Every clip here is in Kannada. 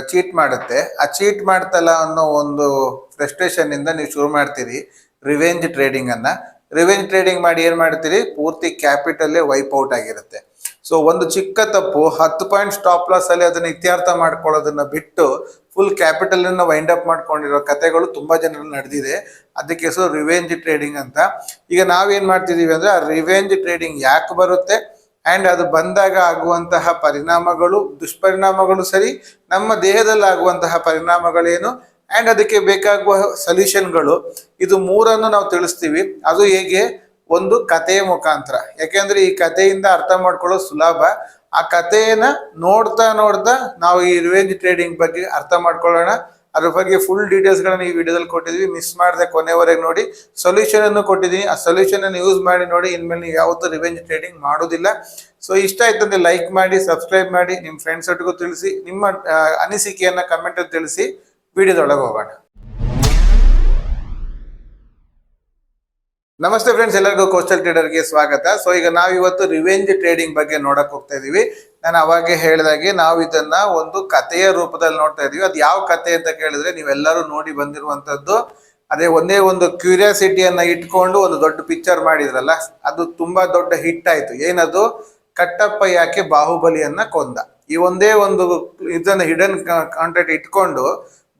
ಚೀಟ್ ಮಾಡುತ್ತೆ. ಆ ಚೀಟ್ ಮಾಡ್ತಲ್ಲ ಅನ್ನೋ ಒಂದು ಫ್ರಸ್ಟ್ರೇಷನ್ ಇಂದ ನೀವು ಶುರು ಮಾಡ್ತೀರಿ ರಿವೆಂಜ್ ಟ್ರೇಡಿಂಗ್ ಅನ್ನ. ರಿವೆಂಜ್ ಟ್ರೇಡಿಂಗ್ ಮಾಡಿ ಏನ್ ಮಾಡ್ತೀರಿ, ಪೂರ್ತಿ ಕ್ಯಾಪಿಟಲ್ಲೇ ವೈಪ್ ಔಟ್ ಆಗಿರುತ್ತೆ. ಸೊ ಒಂದು ಚಿಕ್ಕ ತಪ್ಪು 10 ಪಾಯಿಂಟ್ ಸ್ಟಾಪ್ ಲಾಸ್ ಅಲ್ಲಿ ಅದನ್ನ ಇತ್ಯರ್ಥ ಮಾಡ್ಕೊಳ್ಳೋದನ್ನ ಬಿಟ್ಟು ಫುಲ್ ಕ್ಯಾಪಿಟಲ್ ಅನ್ನ ವೈಂಡ್ ಅಪ್ ಮಾಡ್ಕೊಂಡಿರೋ ಕಥೆಗಳು ತುಂಬಾ ಜನರಲ್ಲಿ ನಡೆದಿದೆ. ಅದಕ್ಕೆ ಹೆಸರು ರಿವೆಂಜ್ ಟ್ರೇಡಿಂಗ್ ಅಂತ. ಈಗ ನಾವೇನ್ ಮಾಡ್ತಿದೀವಿ ಅಂದ್ರೆ ಆ ರಿವೆಂಜ್ ಟ್ರೇಡಿಂಗ್ ಯಾಕೆ ಬರುತ್ತೆ ಅಂಡ್ ಅದು ಬಂದಾಗ ಆಗುವಂತಹ ಪರಿಣಾಮಗಳು, ದುಷ್ಪರಿಣಾಮಗಳು ಸರಿ, ನಮ್ಮ ದೇಹದಲ್ಲಿ ಆಗುವಂತಹ ಪರಿಣಾಮಗಳೇನು ಅಂಡ್ ಅದಕ್ಕೆ ಬೇಕಾಗುವ ಸೊಲ್ಯೂಷನ್ಗಳು, ಇದು ಮೂರನ್ನು ನಾವು ತಿಳಿಸ್ತೀವಿ. ಅದು ಹೇಗೆ, ಒಂದು ಕಥೆಯ ಮುಖಾಂತರ. ಯಾಕೆಂದ್ರೆ ಈ ಕಥೆಯಿಂದ ಅರ್ಥ ಮಾಡ್ಕೊಳ್ಳೋದು ಸುಲಭ. ಆ ಕಥೆಯನ್ನ ನೋಡ್ತಾ ನೋಡ್ತಾ ನಾವು ಈ ರಿವೆಂಜ್ ಟ್ರೇಡಿಂಗ್ ಬಗ್ಗೆ ಅರ್ಥ ಮಾಡ್ಕೊಳ್ಳೋಣ. ಅದ್ರ ಬಗ್ಗೆ ಫುಲ್ ಡೀಟೇಲ್ಸ್ ಗಳನ್ನ ಈ ವಿಡಿಯೋದಲ್ಲಿ ಕೊಟ್ಟಿದ್ವಿ, ಮಿಸ್ ಮಾಡದೆ ಕೊನೆವರೆಗೆ ನೋಡಿ. ಸೊಲ್ಯೂಷನ್ ಅನ್ನು ಕೊಟ್ಟಿದ್ದೀನಿ, ಆ ಸೊಲ್ಯೂಷನ್ ಅನ್ನು ಯೂಸ್ ಮಾಡಿ ನೋಡಿ. ಇನ್ಮೇಲೆ ನೀವು ಯಾವತ್ತೂ ರಿವೆಂಜ್ ಟ್ರೇಡಿಂಗ್ ಮಾಡೋದಿಲ್ಲ. ಸೊ ಇಷ್ಟ ಆಯ್ತಂದ್ರೆ ಲೈಕ್ ಮಾಡಿ, ಸಬ್ಸ್ಕ್ರೈಬ್ ಮಾಡಿ, ನಿಮ್ಮ ಫ್ರೆಂಡ್ಸ್ ಒಟ್ಟಿಗೂ ತಿಳಿಸಿ, ನಿಮ್ಮ ಅನಿಸಿಕೆಯನ್ನ ಕಮೆಂಟ್ ಅಲ್ಲಿ ತಿಳಿಸಿ. ವಿಡಿಯೋದೊಳಗೆ ಹೋಗೋಣ. ನಮಸ್ತೆ ಫ್ರೆಂಡ್ಸ್, ಎಲ್ಲರಿಗೂ ಕೋಸ್ಟಲ್ ಟ್ರೇಡರ್ಗೆ ಸ್ವಾಗತ. ಸೊ ಈಗ ನಾವು ಇವತ್ತು ರಿವೆಂಜ್ ಟ್ರೇಡಿಂಗ್ ಬಗ್ಗೆ ನೋಡಕ್ ಹೋಗ್ತಾ ಇದೀವಿ. ನಾನು ಅವಾಗೆ ಹೇಳಿದಾಗೆ ನಾವು ಇದನ್ನ ಒಂದು ಕಥೆಯ ರೂಪದಲ್ಲಿ ನೋಡ್ತಾ ಇದೀವಿ. ಅದು ಯಾವ ಕಥೆ ಅಂತ ಕೇಳಿದ್ರೆ ನೀವೆಲ್ಲರೂ ನೋಡಿ ಬಂದಿರುವಂತದ್ದು. ಅದೇ ಒಂದೇ ಒಂದು ಕ್ಯೂರಿಯಾಸಿಟಿಯನ್ನ ಇಟ್ಕೊಂಡು ಒಂದು ದೊಡ್ಡ ಪಿಕ್ಚರ್ ಮಾಡಿದ್ರಲ್ಲ, ಅದು ತುಂಬಾ ದೊಡ್ಡ ಹಿಟ್ ಆಯ್ತು. ಏನದು, ಕಟ್ಟಪ್ಪ ಯಾಕೆ ಬಾಹುಬಲಿಯನ್ನ ಕೊಂದ. ಈ ಒಂದೇ ಒಂದು ಇದನ್ನ ಹಿಡನ್ ಕಾಂಟೆಂಟ್ ಇಟ್ಕೊಂಡು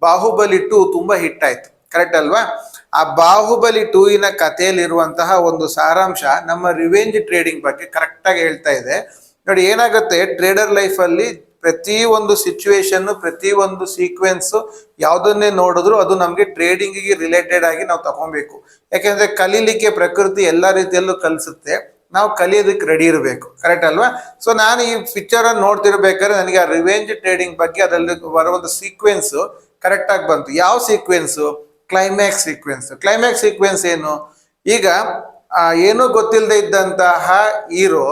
ಬಾಹುಬಲಿ 2 ತುಂಬಾ ಹಿಟ್ ಆಯ್ತು. ಕರೆಕ್ಟ್ ಅಲ್ವಾ? ಆ ಬಾಹುಬಲಿ 2 ಕಥೆಯಲ್ಲಿರುವಂತಹ ಒಂದು ಸಾರಾಂಶ ನಮ್ಮ ರಿವೆಂಜ್ ಟ್ರೇಡಿಂಗ್ ಬಗ್ಗೆ ಕರೆಕ್ಟ್ ಆಗಿ ಹೇಳ್ತಾ ಇದೆ. ನೋಡಿ ಏನಾಗುತ್ತೆ, ಟ್ರೇಡರ್ ಲೈಫ್ ಅಲ್ಲಿ ಪ್ರತಿ ಒಂದು ಸಿಚುವೇಶನ್, ಪ್ರತಿ ಒಂದು ಸೀಕ್ವೆನ್ಸ್ ಯಾವುದನ್ನೇ ನೋಡಿದ್ರು ಅದು ನಮ್ಗೆ ಟ್ರೇಡಿಂಗ್ ಗೆ ರಿಲೇಟೆಡ್ ಆಗಿ ನಾವು ತಗೊಬೇಕು. ಯಾಕೆಂದ್ರೆ ಕಲೀಲಿಕ್ಕೆ ಪ್ರಕೃತಿ ಎಲ್ಲಾ ರೀತಿಯಲ್ಲೂ ಕಲಿಸುತ್ತೆ, ನಾವು ಕಲಿಯೋದಕ್ಕೆ ರೆಡಿ ಇರಬೇಕು. ಕರೆಕ್ಟ್ ಅಲ್ವಾ? ಸೊ ನಾನು ಈ ಪಿಕ್ಚರ್ ಅನ್ನು ನೋಡ್ತಿರ್ಬೇಕಾದ್ರೆ ನನಗೆ ಆ ರಿವೆಂಜ್ ಟ್ರೇಡಿಂಗ್ ಬಗ್ಗೆ ಅದರಲ್ಲಿ ಬರುವಂತ ಸೀಕ್ವೆನ್ಸ್ ಕರೆಕ್ಟ್ ಆಗಿ ಬಂತು. ಯಾವ sequence? Climax sequence. Climax sequence ಏನು, ಈಗ ಏನೂ ಗೊತ್ತಿಲ್ಲದೆ ಇದ್ದಂತಹ ಹೀರೋ,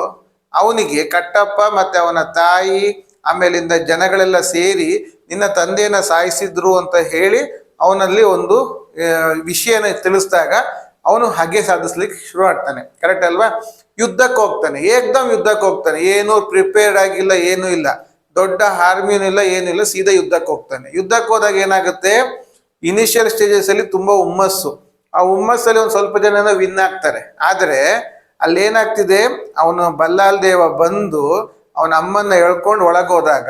ಅವನಿಗೆ ಕಟ್ಟಪ್ಪ ಮತ್ತೆ ಅವನ ತಾಯಿ ಆಮೇಲಿಂದ ಜನಗಳೆಲ್ಲ ಸೇರಿ ನಿನ್ನ ತಂದೆಯನ್ನ ಸಾಯಿಸಿದ್ರು ಅಂತ ಹೇಳಿ ಅವನಲ್ಲಿ ಒಂದು ವಿಷಯನ ತಿಳಿಸಿದಾಗ ಅವನು ಹಾಗೆ ಸಾಧಿಸ್ಲಿಕ್ಕೆ ಶುರು ಮಾಡ್ತಾನೆ. ಕರೆಕ್ಟ್ ಅಲ್ವಾ? ಯುದ್ಧಕ್ಕೆ ಹೋಗ್ತಾನೆ, ಏಕ್ದಮ್ ಯುದ್ಧಕ್ಕೆ ಹೋಗ್ತಾನೆ. ಏನು ಪ್ರಿಪೇರ್ಡ್ ಆಗಿಲ್ಲ, ಏನೂ ಇಲ್ಲ, ದೊಡ್ಡ ಆರ್ಮಿನೂ ಇಲ್ಲ, ಏನಿಲ್ಲ, ಸೀದಾ ಯುದ್ಧಕ್ಕೆ ಹೋಗ್ತಾನೆ. ಯುದ್ಧಕ್ಕೆ ಹೋದಾಗ ಏನಾಗುತ್ತೆ, ಇನಿಷಿಯಲ್ ಸ್ಟೇಜಸ್ ಅಲ್ಲಿ ತುಂಬಾ ಹುಮ್ಮಸ್ಸು. ಆ ಹುಮ್ಮಸ್ಸಲ್ಲಿ ಒಂದು ಸ್ವಲ್ಪ ಜನ ವಿನ್ ಆಗ್ತಾರೆ. ಆದ್ರೆ ಅಲ್ಲಿ ಏನಾಗ್ತಿದೆ, ಅವನು ಬಲ್ಲಾಲ್ ದೇವ ಬಂದು ಅವನ ಅಮ್ಮನ್ನ ಎಳ್ಕೊಂಡು ಒಳಗೋದಾಗ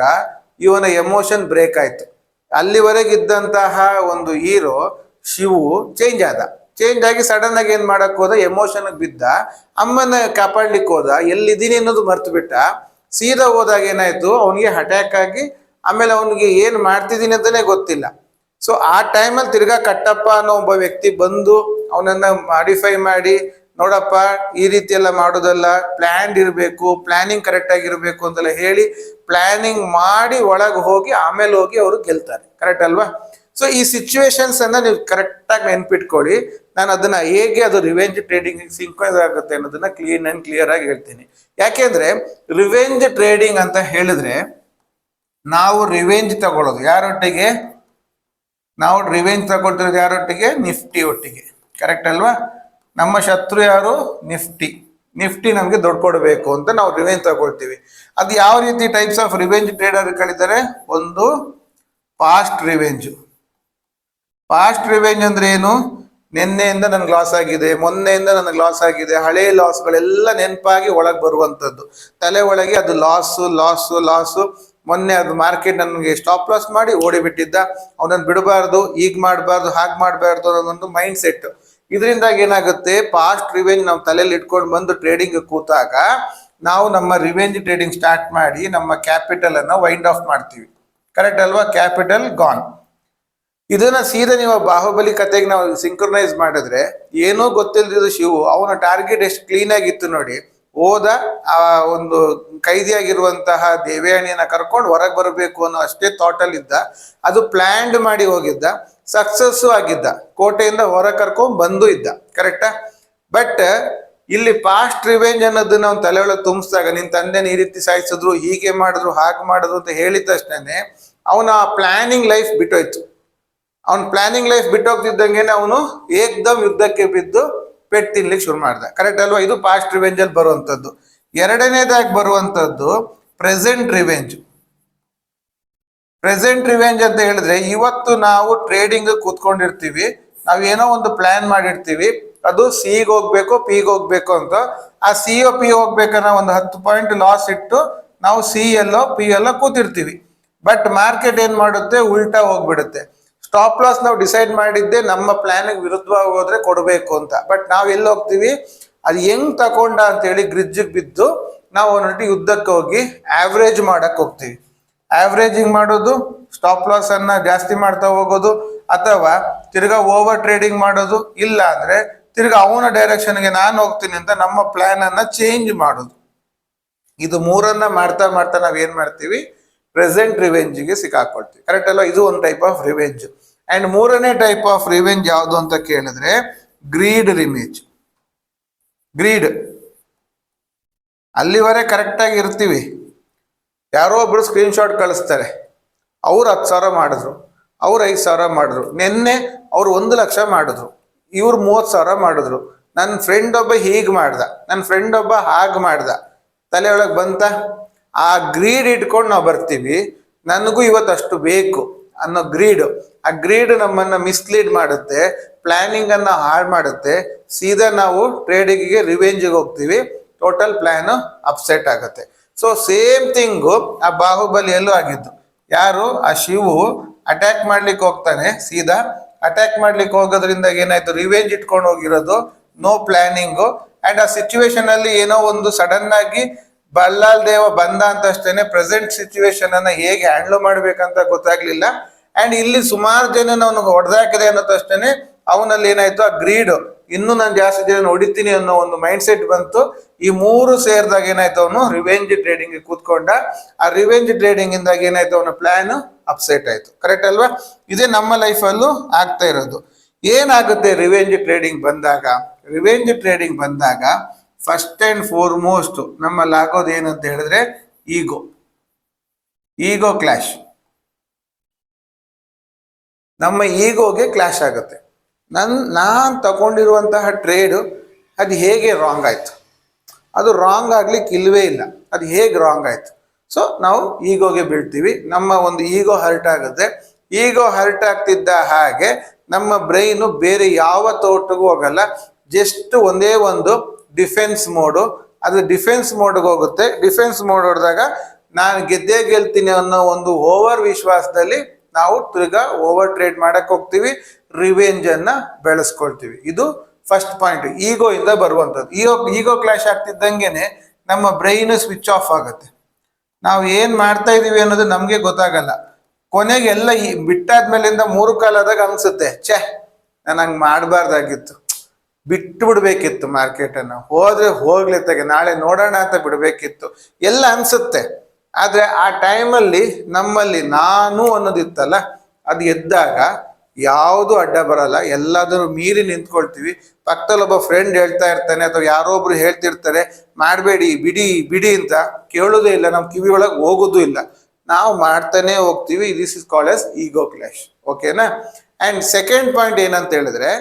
ಇವನ ಎಮೋಷನ್ ಬ್ರೇಕ್ ಆಯ್ತು. ಅಲ್ಲಿವರೆಗಿದ್ದಂತಹ ಒಂದು ಹೀರೋ ಶಿವು ಚೇಂಜ್ ಆದ. ಚೇಂಜ್ ಆಗಿ ಸಡನ್ ಆಗಿ ಏನ್ ಮಾಡಕ್ ಹೋದ, ಎಮೋಷನ್ ಬಿದ್ದ, ಅಮ್ಮನ ಕಾಪಾಡ್ಲಿಕ್ಕೆ ಹೋದ, ಎಲ್ಲಿದ್ದೀನಿ ಅನ್ನೋದು ಮರ್ತು ಬಿಟ್ಟ. ಸೀದಾ ಹೋದಾಗ ಏನಾಯ್ತು, ಅವನಿಗೆ ಅಟ್ಯಾಕ್ ಆಗಿ ಆಮೇಲೆ ಅವನಿಗೆ ಏನ್ ಮಾಡ್ತಿದ್ದೀನಿ ಅಂತಾನೆ ಗೊತ್ತಿಲ್ಲ. ಸೊ ಆ ಟೈಮಲ್ಲಿ ತಿರ್ಗಾ ಕಟ್ಟಪ್ಪ ಅನ್ನೋ ಒಬ್ಬ ವ್ಯಕ್ತಿ ಬಂದು ಅವನನ್ನ ಮಾಡಿಫೈ ಮಾಡಿ, ನೋಡಪ್ಪ ಈ ರೀತಿ ಎಲ್ಲ ಮಾಡೋದಲ್ಲ, ಪ್ಲಾನ್ ಇರಬೇಕು, ಪ್ಲಾನಿಂಗ್ ಕರೆಕ್ಟ್ ಆಗಿರ್ಬೇಕು ಅಂತೆಲ್ಲ ಹೇಳಿ ಪ್ಲಾನಿಂಗ್ ಮಾಡಿ ಒಳಗೆ ಹೋಗಿ ಆಮೇಲೆ ಹೋಗಿ ಅವರು ಗೆಲ್ತಾರೆ. ಕರೆಕ್ಟ್ ಅಲ್ವಾ? ಸೊ ಈ ಸಿಚುವೇಶನ್ಸ್ ಅನ್ನ ನೀವು ಕರೆಕ್ಟ್ ಆಗಿ ನೆನ್ಪಿಟ್ಕೊಳ್ಳಿ. ನಾನು ಅದನ್ನ ಹೇಗೆ ಅದು ರಿವೆಂಜ್ ಟ್ರೇಡಿಂಗ್ ಸಿಂಕ್ವೈಸ್ ಆಗುತ್ತೆ ಅನ್ನೋದನ್ನ ಕ್ಲಿಯರ್ ಆಗಿ ಹೇಳ್ತೀನಿ. ಯಾಕೆಂದ್ರೆ ರಿವೆಂಜ್ ಟ್ರೇಡಿಂಗ್ ಅಂತ ಹೇಳಿದ್ರೆ ನಾವು ರಿವೆಂಜ್ ತಗೊಳ್ಳೋದು ಯಾರೊಟ್ಟಿಗೆ, ನಾವು ರಿವೆಂಜ್ ತಗೊಳ್ತಿರೋದು ಯಾರೊಟ್ಟಿಗೆ, ನಿಫ್ಟಿ ಒಟ್ಟಿಗೆ. ಕರೆಕ್ಟ್ ಅಲ್ವಾ? ನಮ್ಮ ಶತ್ರು ಯಾರು, ನಿಫ್ಟಿ. ನಿಫ್ಟಿ ನಮ್ಗೆ ದುಡ್ಡು ಕೊಡಬೇಕು ಅಂತ ನಾವು ರಿವೆಂಜ್ ತಗೊಳ್ತೀವಿ. ಅದು ಯಾವ ರೀತಿ ಟೈಪ್ಸ್ ಆಫ್ ರಿವೆಂಜ್ ಟ್ರೇಡರ್ ಗಳಿದ್ದಾರೆ, ಒಂದು ಪಾಸ್ಟ್ ರಿವೆಂಜ್. ಪಾಸ್ಟ್ ರಿವೆಂಜ್ ಅಂದ್ರೆ ಏನು, ನಿನ್ನೆಯಿಂದ ನನಗೆ ಲಾಸ್ ಆಗಿದೆ, ಮೊನ್ನೆಯಿಂದ ನನಗೆ ಲಾಸ್ ಆಗಿದೆ, ಹಳೆ ಲಾಸ್ಗಳೆಲ್ಲ ನೆನಪಾಗಿ ಒಳಗೆ ಬರುವಂಥದ್ದು. ತಲೆ ಒಳಗೆ ಅದು ಲಾಸು. ಮೊನ್ನೆ ಅದು ಮಾರ್ಕೆಟ್ ನನಗೆ ಸ್ಟಾಪ್ ಲಾಸ್ ಮಾಡಿ ಓಡಿಬಿಟ್ಟಿದ್ದ, ಅವನನ್ನು ಬಿಡಬಾರ್ದು, ಈಗ ಮಾಡಬಾರ್ದು, ಹಾಗೆ ಮಾಡಬಾರ್ದು ಅನ್ನೋದೊಂದು ಮೈಂಡ್ ಸೆಟ್. ಇದರಿಂದಾಗಿ ಏನಾಗುತ್ತೆ, ಪಾಸ್ಟ್ ರಿವೆಂಜ್ ನಾವು ತಲೆಯಲ್ಲಿ ಇಟ್ಕೊಂಡು ಬಂದು ಟ್ರೇಡಿಂಗ್ ಕೂತಾಗ ನಾವು ನಮ್ಮ ರಿವೆಂಜ್ ಟ್ರೇಡಿಂಗ್ ಸ್ಟಾರ್ಟ್ ಮಾಡಿ ನಮ್ಮ ಕ್ಯಾಪಿಟಲ್ ಅನ್ನ ವೈಂಡ್ ಆಫ್ ಮಾಡ್ತೀವಿ. ಕರೆಕ್ಟ್ ಅಲ್ವಾ? Capital gone. ಇದನ್ನ ಸೀದಾ ನೀವು ಬಾಹುಬಲಿ ಕತೆಗೆ ನಾವು ಸಿಂಕ್ರನೈಸ್ ಮಾಡಿದ್ರೆ, ಏನೂ ಗೊತ್ತಿಲ್ಲದಿದ್ದು ಶಿವು, ಅವನ ಟಾರ್ಗೆಟ್ ಎಷ್ಟು ಕ್ಲೀನ್ ಆಗಿತ್ತು ನೋಡಿ. ಹೋದ, ಆ ಒಂದು ಕೈದಿಯಾಗಿರುವಂತಹ ದೇವಯಾನಿಯನ್ನ ಕರ್ಕೊಂಡು ಹೊರಗೆ ಬರಬೇಕು ಅನ್ನೋ ಅಷ್ಟೇ ಥಾಟ್ ಅಲ್ಲಿ ಇದ್ದ. ಅದು ಪ್ಲಾನ್ಡ್ ಮಾಡಿ ಹೋಗಿದ್ದ, ಸಕ್ಸಸ್ಸು ಆಗಿದ್ದ, ಕೋಟೆಯಿಂದ ಹೊರ ಕರ್ಕೊಂಡ್ ಬಂದು ಇದ್ದ. ಕರೆಕ್ಟಾ? ಬಟ್ ಇಲ್ಲಿ ಪಾಸ್ಟ್ ರಿವೆಂಜ್ ಅನ್ನೋದನ್ನ ಅವ್ನ ತಲೆ ಒಳಗೆ ತುಂಬಿಸಿದಾಗ, ನಿನ್ ತಂದೆನ ಈ ರೀತಿ ಸಾಯಿಸಿದ್ರು, ಹೀಗೆ ಮಾಡಿದ್ರು, ಹಾಗೆ ಮಾಡಿದ್ರು ಅಂತ ಹೇಳಿದ ತಕ್ಷಣನೇ ಅವನ ಪ್ಲಾನಿಂಗ್ ಲೈಫ್ ಬಿಟ್ಟೋಯ್ತು. ಅವನ ಪ್ಲಾನಿಂಗ್ ಲೈಫ್ ಬಿಟ್ಟೋಗ್ತಿದ್ದಂಗೆ ಅವನು ಏಕ್ದಮ್ ಯುದ್ಧಕ್ಕೆ ಬಿದ್ದು ಪೆಟ್ಟು ತಿನ್ಲಿಕ್ಕೆ ಶುರು ಮಾಡ್ದ. ಕರೆಕ್ಟ್ ಅಲ್ವಾ? ಇದು ಪಾಸ್ಟ್ ರಿವೆಂಜ್ ಅಲ್ಲಿ ಬರುವಂತದ್ದು. ಎರಡನೇದಾಗಿ ಬರುವಂತದ್ದು ಪ್ರೆಸೆಂಟ್ ರಿವೆಂಜ್. ಪ್ರೆಸೆಂಟ್ ರಿವೆಂಜ್ ಅಂತ ಹೇಳಿದ್ರೆ ಇವತ್ತು ನಾವು ಟ್ರೇಡಿಂಗ್ ಕೂತ್ಕೊಂಡಿರ್ತೀವಿ, ನಾವ್ ಏನೋ ಒಂದು ಪ್ಲಾನ್ ಮಾಡಿರ್ತೀವಿ, ಅದು ಸಿಗೆ ಹೋಗ್ಬೇಕು ಪಿಗೆ ಹೋಗ್ಬೇಕು ಅಂತ. ಆ ಸಿ ಒ ಪಿ ಹೋಗ್ಬೇಕನ್ನ ಒಂದು 10 ಪಾಯಿಂಟ್ ಲಾಸ್ ಇಟ್ಟು ನಾವು ಸಿ ಎಲ್ಲೋ ಪಿ ಎಲ್ಲೋ ಕೂತಿರ್ತೀವಿ. ಬಟ್ ಮಾರ್ಕೆಟ್ ಏನ್ ಮಾಡುತ್ತೆ, ಉಲ್ಟಾ ಹೋಗ್ಬಿಡುತ್ತೆ. ಸ್ಟಾಪ್ ಲಾಸ್ ನಾವು ಡಿಸೈಡ್ ಮಾಡಿದ್ದೆ ನಮ್ಮ ಪ್ಲಾನ್ ವಿರುದ್ಧವಾಗಿ ಹೋದ್ರೆ ಕೊಡಬೇಕು ಅಂತ. ಬಟ್ ನಾವ್ ಎಲ್ಲಿ ಹೋಗ್ತೀವಿ, ಅದು ಹೆಂಗ್ ತಕೊಂಡ ಅಂತೇಳಿ ಗ್ರಿಜ್ಜಿಗೆ ಬಿದ್ದು ನಾವು ಒಂದೊಂದು ಯುದ್ಧಕ್ಕೆ ಹೋಗಿ ಆವ್ರೇಜ್ ಮಾಡಕ್ ಹೋಗ್ತೀವಿ. ಆವ್ರೇಜಿಂಗ್ ಮಾಡೋದು, ಸ್ಟಾಪ್ ಲಾಸ್ ಅನ್ನ ಜಾಸ್ತಿ ಮಾಡ್ತಾ ಹೋಗೋದು, ಅಥವಾ ತಿರ್ಗಾ ಓವರ್ ಟ್ರೇಡಿಂಗ್ ಮಾಡೋದು, ಇಲ್ಲ ಅಂದ್ರೆ ತಿರ್ಗಾ ಅವನ ಡೈರೆಕ್ಷನ್ಗೆ ನಾನು ಹೋಗ್ತೀನಿ ಅಂತ ನಮ್ಮ ಪ್ಲಾನ್ ಅನ್ನ ಚೇಂಜ್ ಮಾಡೋದು. ಇದು ಮೂರನ್ನ ಮಾಡ್ತಾ ಮಾಡ್ತಾ ನಾವ್ ಏನ್ ಮಾಡ್ತೀವಿ, ಪ್ರೆಸೆಂಟ್ ರಿವೆಂಜ್ಗೆ ಸಿಕ್ಕಾಕೊಳ್ತೀವಿ. ಕರೆಕ್ಟ್ ಅಲ್ವಾ? ಇದು ಒಂದು ಟೈಪ್ ಆಫ್ ರಿವೆಂಜ್. ಅಂಡ್ ಮೂರನೇ ಟೈಪ್ ಆಫ್ ರಿವೆಂಜ್ ಯಾವುದು ಅಂತ ಕೇಳಿದ್ರೆ ಗ್ರೀಡ್ ರಿವೆಂಜ್. ಗ್ರೀಡ್ ಅಲ್ಲಿವರೆ ಕರೆಕ್ಟ್ ಆಗಿ ಇರ್ತೀವಿ, ಯಾರೋ ಒಬ್ರು ಸ್ಕ್ರೀನ್ ಶಾಟ್ ಕಳಿಸ್ತಾರೆ, ಅವ್ರು 10,000 ಮಾಡಿದ್ರು, ಅವ್ರು 5,000 ಮಾಡಿದ್ರು, ನಿನ್ನೆ ಅವ್ರು 1,00,000 ಮಾಡಿದ್ರು, ಇವ್ರು 30,000 ಮಾಡಿದ್ರು, ನನ್ನ ಫ್ರೆಂಡ್ ಒಬ್ಬ ಹೀಗ್ ಮಾಡ್ದ, ನನ್ನ ಫ್ರೆಂಡ್ ಒಬ್ಬ ಹಾಗೆ ಮಾಡ್ದ, ತಲೆಯೊಳಗೆ ಬಂತ. ಆ ಗ್ರೀಡ್ ಇಟ್ಕೊಂಡು ನಾವು ಬರ್ತೀವಿ, ನನಗೂ ಇವತ್ತು ಅಷ್ಟು ಬೇಕು ಅನ್ನೋ ಗ್ರೀಡ್. ಆ ಗ್ರೀಡ್ ನಮ್ಮನ್ನ ಮಿಸ್ಲೀಡ್ ಮಾಡುತ್ತೆ, ಪ್ಲಾನಿಂಗ್ ಅನ್ನ ಹಾಳು ಮಾಡುತ್ತೆ. ಸೀದಾ ನಾವು ಟ್ರೇಡಿಂಗಿಗೆ ರಿವೆಂಜ್ಗೆ ಹೋಗ್ತೀವಿ, ಟೋಟಲ್ ಪ್ಲಾನ್ ಅಪ್ಸೆಟ್ ಆಗುತ್ತೆ. ಸೊ ಸೇಮ್ ಥಿಂಗು ಆ ಬಾಹುಬಲಿಯಲ್ಲೂ ಆಗಿದ್ದು. ಯಾರು, ಆ ಶಿವು ಅಟ್ಯಾಕ್ ಮಾಡ್ಲಿಕ್ಕೆ ಹೋಗ್ತಾನೆ, ಸೀದಾ ಅಟ್ಯಾಕ್ ಮಾಡ್ಲಿಕ್ಕೆ ಹೋಗೋದ್ರಿಂದ ಏನಾಯ್ತು, ರಿವೆಂಜ್ ಇಟ್ಕೊಂಡು ಹೋಗಿರೋದು, ನೋ ಪ್ಲಾನಿಂಗು. ಅಂಡ್ ಆ ಸಿಚುವೇಶನ್ ಅಲ್ಲಿ ಏನೋ ಒಂದು ಸಡನ್ ಆಗಿ ಬಲ್ಲಾಲ್ ದೇವ ಬಂದ ಅಂತ ಅಷ್ಟೇನೆ ಪ್ರೆಸೆಂಟ್ ಸಿಚುವೇಶನ್ ಅನ್ನ ಹೇಗೆ ಹ್ಯಾಂಡ್ಲ್ ಮಾಡ್ಬೇಕಂತ ಗೊತ್ತಾಗ್ಲಿಲ್ಲ. ಅಂಡ್ ಇಲ್ಲಿ ಸುಮಾರು ಜನ ಅವನಿಗೆ ಹೊಡೆದಾಕಿದೆ ಅನ್ನೋದಷ್ಟೇನೆ ಅವನಲ್ಲಿ ಏನಾಯ್ತು, ಆ ಗ್ರೀಡ್, ಇನ್ನು ನಾನು ಜಾಸ್ತಿ ಜನ ಹೊಡಿತೀನಿ ಅನ್ನೋ ಒಂದು ಮೈಂಡ್ ಸೆಟ್ ಬಂತು. ಈ ಮೂರು ಸೇರಿದಾಗ ಏನಾಯ್ತು, ಅವನು ರಿವೆಂಜ್ ಟ್ರೇಡಿಂಗ್ ಕೂತ್ಕೊಂಡ. ಆ ರಿವೆಂಜ್ ಟ್ರೇಡಿಂಗ್ ಇಂದಾಗ ಏನಾಯ್ತು, ಅವನ ಪ್ಲಾನ್ ಅಪ್ಸೆಟ್ ಆಯ್ತು. ಕರೆಕ್ಟ್ ಅಲ್ವಾ? ಇದೇ ನಮ್ಮ ಲೈಫಲ್ಲೂ ಆಗ್ತಾ ಇರೋದು. ಏನಾಗುತ್ತೆ ರಿವೆಂಜ್ ಟ್ರೇಡಿಂಗ್ ಬಂದಾಗ? ರಿವೆಂಜ್ ಟ್ರೇಡಿಂಗ್ ಬಂದಾಗ ಫಸ್ಟ್ ಅಂಡ್ ಫಾರ್ಮೋಸ್ಟ್ ನಮ್ಮಲ್ಲಿ ಆಗೋದು ಏನಂತ ಹೇಳಿದ್ರೆ ಈಗೋ ಕ್ಲಾಶ್. ನಮ್ಮ ಈಗೋಗೆ ಕ್ಲಾಶ್ ಆಗುತ್ತೆ. ನಾನು ತಗೊಂಡಿರುವಂತಹ ಟ್ರೇಡು ಅದು ಹೇಗೆ ರಾಂಗ್ ಆಯ್ತು, ಅದು ರಾಂಗ್ ಆಗ್ಲಿಕ್ಕೆ ಇಲ್ವೇ ಇಲ್ಲ, ಅದು ಹೇಗೆ ರಾಂಗ್ ಆಯ್ತು. ಸೊ ನಾವು ಈಗೋಗೆ ಬೀಳ್ತೀವಿ, ನಮ್ಮ ಒಂದು ಈಗೋ ಹರ್ಟ್ ಆಗುತ್ತೆ. ಈಗೋ ಹರ್ಟ್ ಆಗ್ತಿದ್ದ ಹಾಗೆ ನಮ್ಮ ಬ್ರೈನು ಬೇರೆ ಯಾವ ತೋಟಗೂ ಹೋಗಲ್ಲ, ಜಸ್ಟ್ ಒಂದೇ ಒಂದು ಡಿಫೆನ್ಸ್ ಮೋಡು. ಅದು ಡಿಫೆನ್ಸ್ ಮೋಡ್ಗೆ ಹೋಗುತ್ತೆ. ಡಿಫೆನ್ಸ್ ಮೋಡ್ ಹೊಡೆದಾಗ ನಾನು ಗೆದ್ದೇ ಗೆಲ್ತೀನಿ ಅನ್ನೋ ಒಂದು ಓವರ್ ವಿಶ್ವಾಸದಲ್ಲಿ ನಾವು ತಿರ್ಗಾ ಓವರ್ ಟ್ರೇಡ್ ಮಾಡಕ್ ಹೋಗ್ತೀವಿ, ರಿವೆಂಜ್ ಅನ್ನ ಬೆಳೆಸ್ಕೊಳ್ತೀವಿ. ಇದು ಫಸ್ಟ್ ಪಾಯಿಂಟ್, ಈಗೋ ಇಂದ ಬರುವಂಥದ್ದು. ಈಗೋ ಕ್ಲಾಶ್ ಆಗ್ತಿದ್ದಂಗೆನೆ ನಮ್ಮ ಬ್ರೈನ್ ಸ್ವಿಚ್ ಆಫ್ ಆಗುತ್ತೆ. ನಾವು ಏನ್ ಮಾಡ್ತಾ ಇದೀವಿ ಅನ್ನೋದು ನಮ್ಗೆ ಗೊತ್ತಾಗಲ್ಲ. ಕೊನೆಗೆ ಎಲ್ಲ ಬಿಟ್ಟಾದ್ಮೇಲಿಂದ 3 ಕಾಲದಾಗ ಅನ್ಸುತ್ತೆ, ಛೇ ನಾನು ಹಂಗೆ ಮಾಡಬಾರ್ದಾಗಿತ್ತು, ಬಿಟ್ಟು ಬಿಡ್ಬೇಕಿತ್ತು ಮಾರ್ಕೆಟ್ ಅನ್ನ, ಹೋದ್ರೆ ಹೋಗ್ಲಿತ್ತಾಗೆ, ನಾಳೆ ನೋಡೋಣ ಅಂತ ಬಿಡ್ಬೇಕಿತ್ತು ಎಲ್ಲ ಅನ್ಸುತ್ತೆ. ಆದ್ರೆ ಆ ಟೈಮಲ್ಲಿ ನಮ್ಮಲ್ಲಿ ನಾನು ಅನ್ನೋದಿತ್ತಲ್ಲ, ಅದು ಎದ್ದಾಗ ಯಾವುದು ಅಡ್ಡ ಬರಲ್ಲ, ಎಲ್ಲಾದರೂ ಮೀರಿ ನಿಂತ್ಕೊಳ್ತೀವಿ. ಪಕ್ಕದಲ್ಲಿ ಒಬ್ಬ ಫ್ರೆಂಡ್ ಹೇಳ್ತಾ ಇರ್ತಾನೆ, ಅಥವಾ ಯಾರೋ ಒಬ್ರು ಹೇಳ್ತಿರ್ತಾರೆ ಮಾಡಬೇಡಿ ಬಿಡಿ ಬಿಡಿ ಅಂತ, ಕೇಳೋದೇ ಇಲ್ಲ, ನಮ್ಮ ಕಿವಿ ಒಳಗೆ ಹೋಗೋದು ಇಲ್ಲ, ನಾವು ಮಾಡ್ತಾನೆ ಹೋಗ್ತೀವಿ. This is called as ego clash. ಓಕೆನಾ? ಅಂಡ್ ಸೆಕೆಂಡ್ ಪಾಯಿಂಟ್ ಏನಂತ ಹೇಳಿದ್ರೆ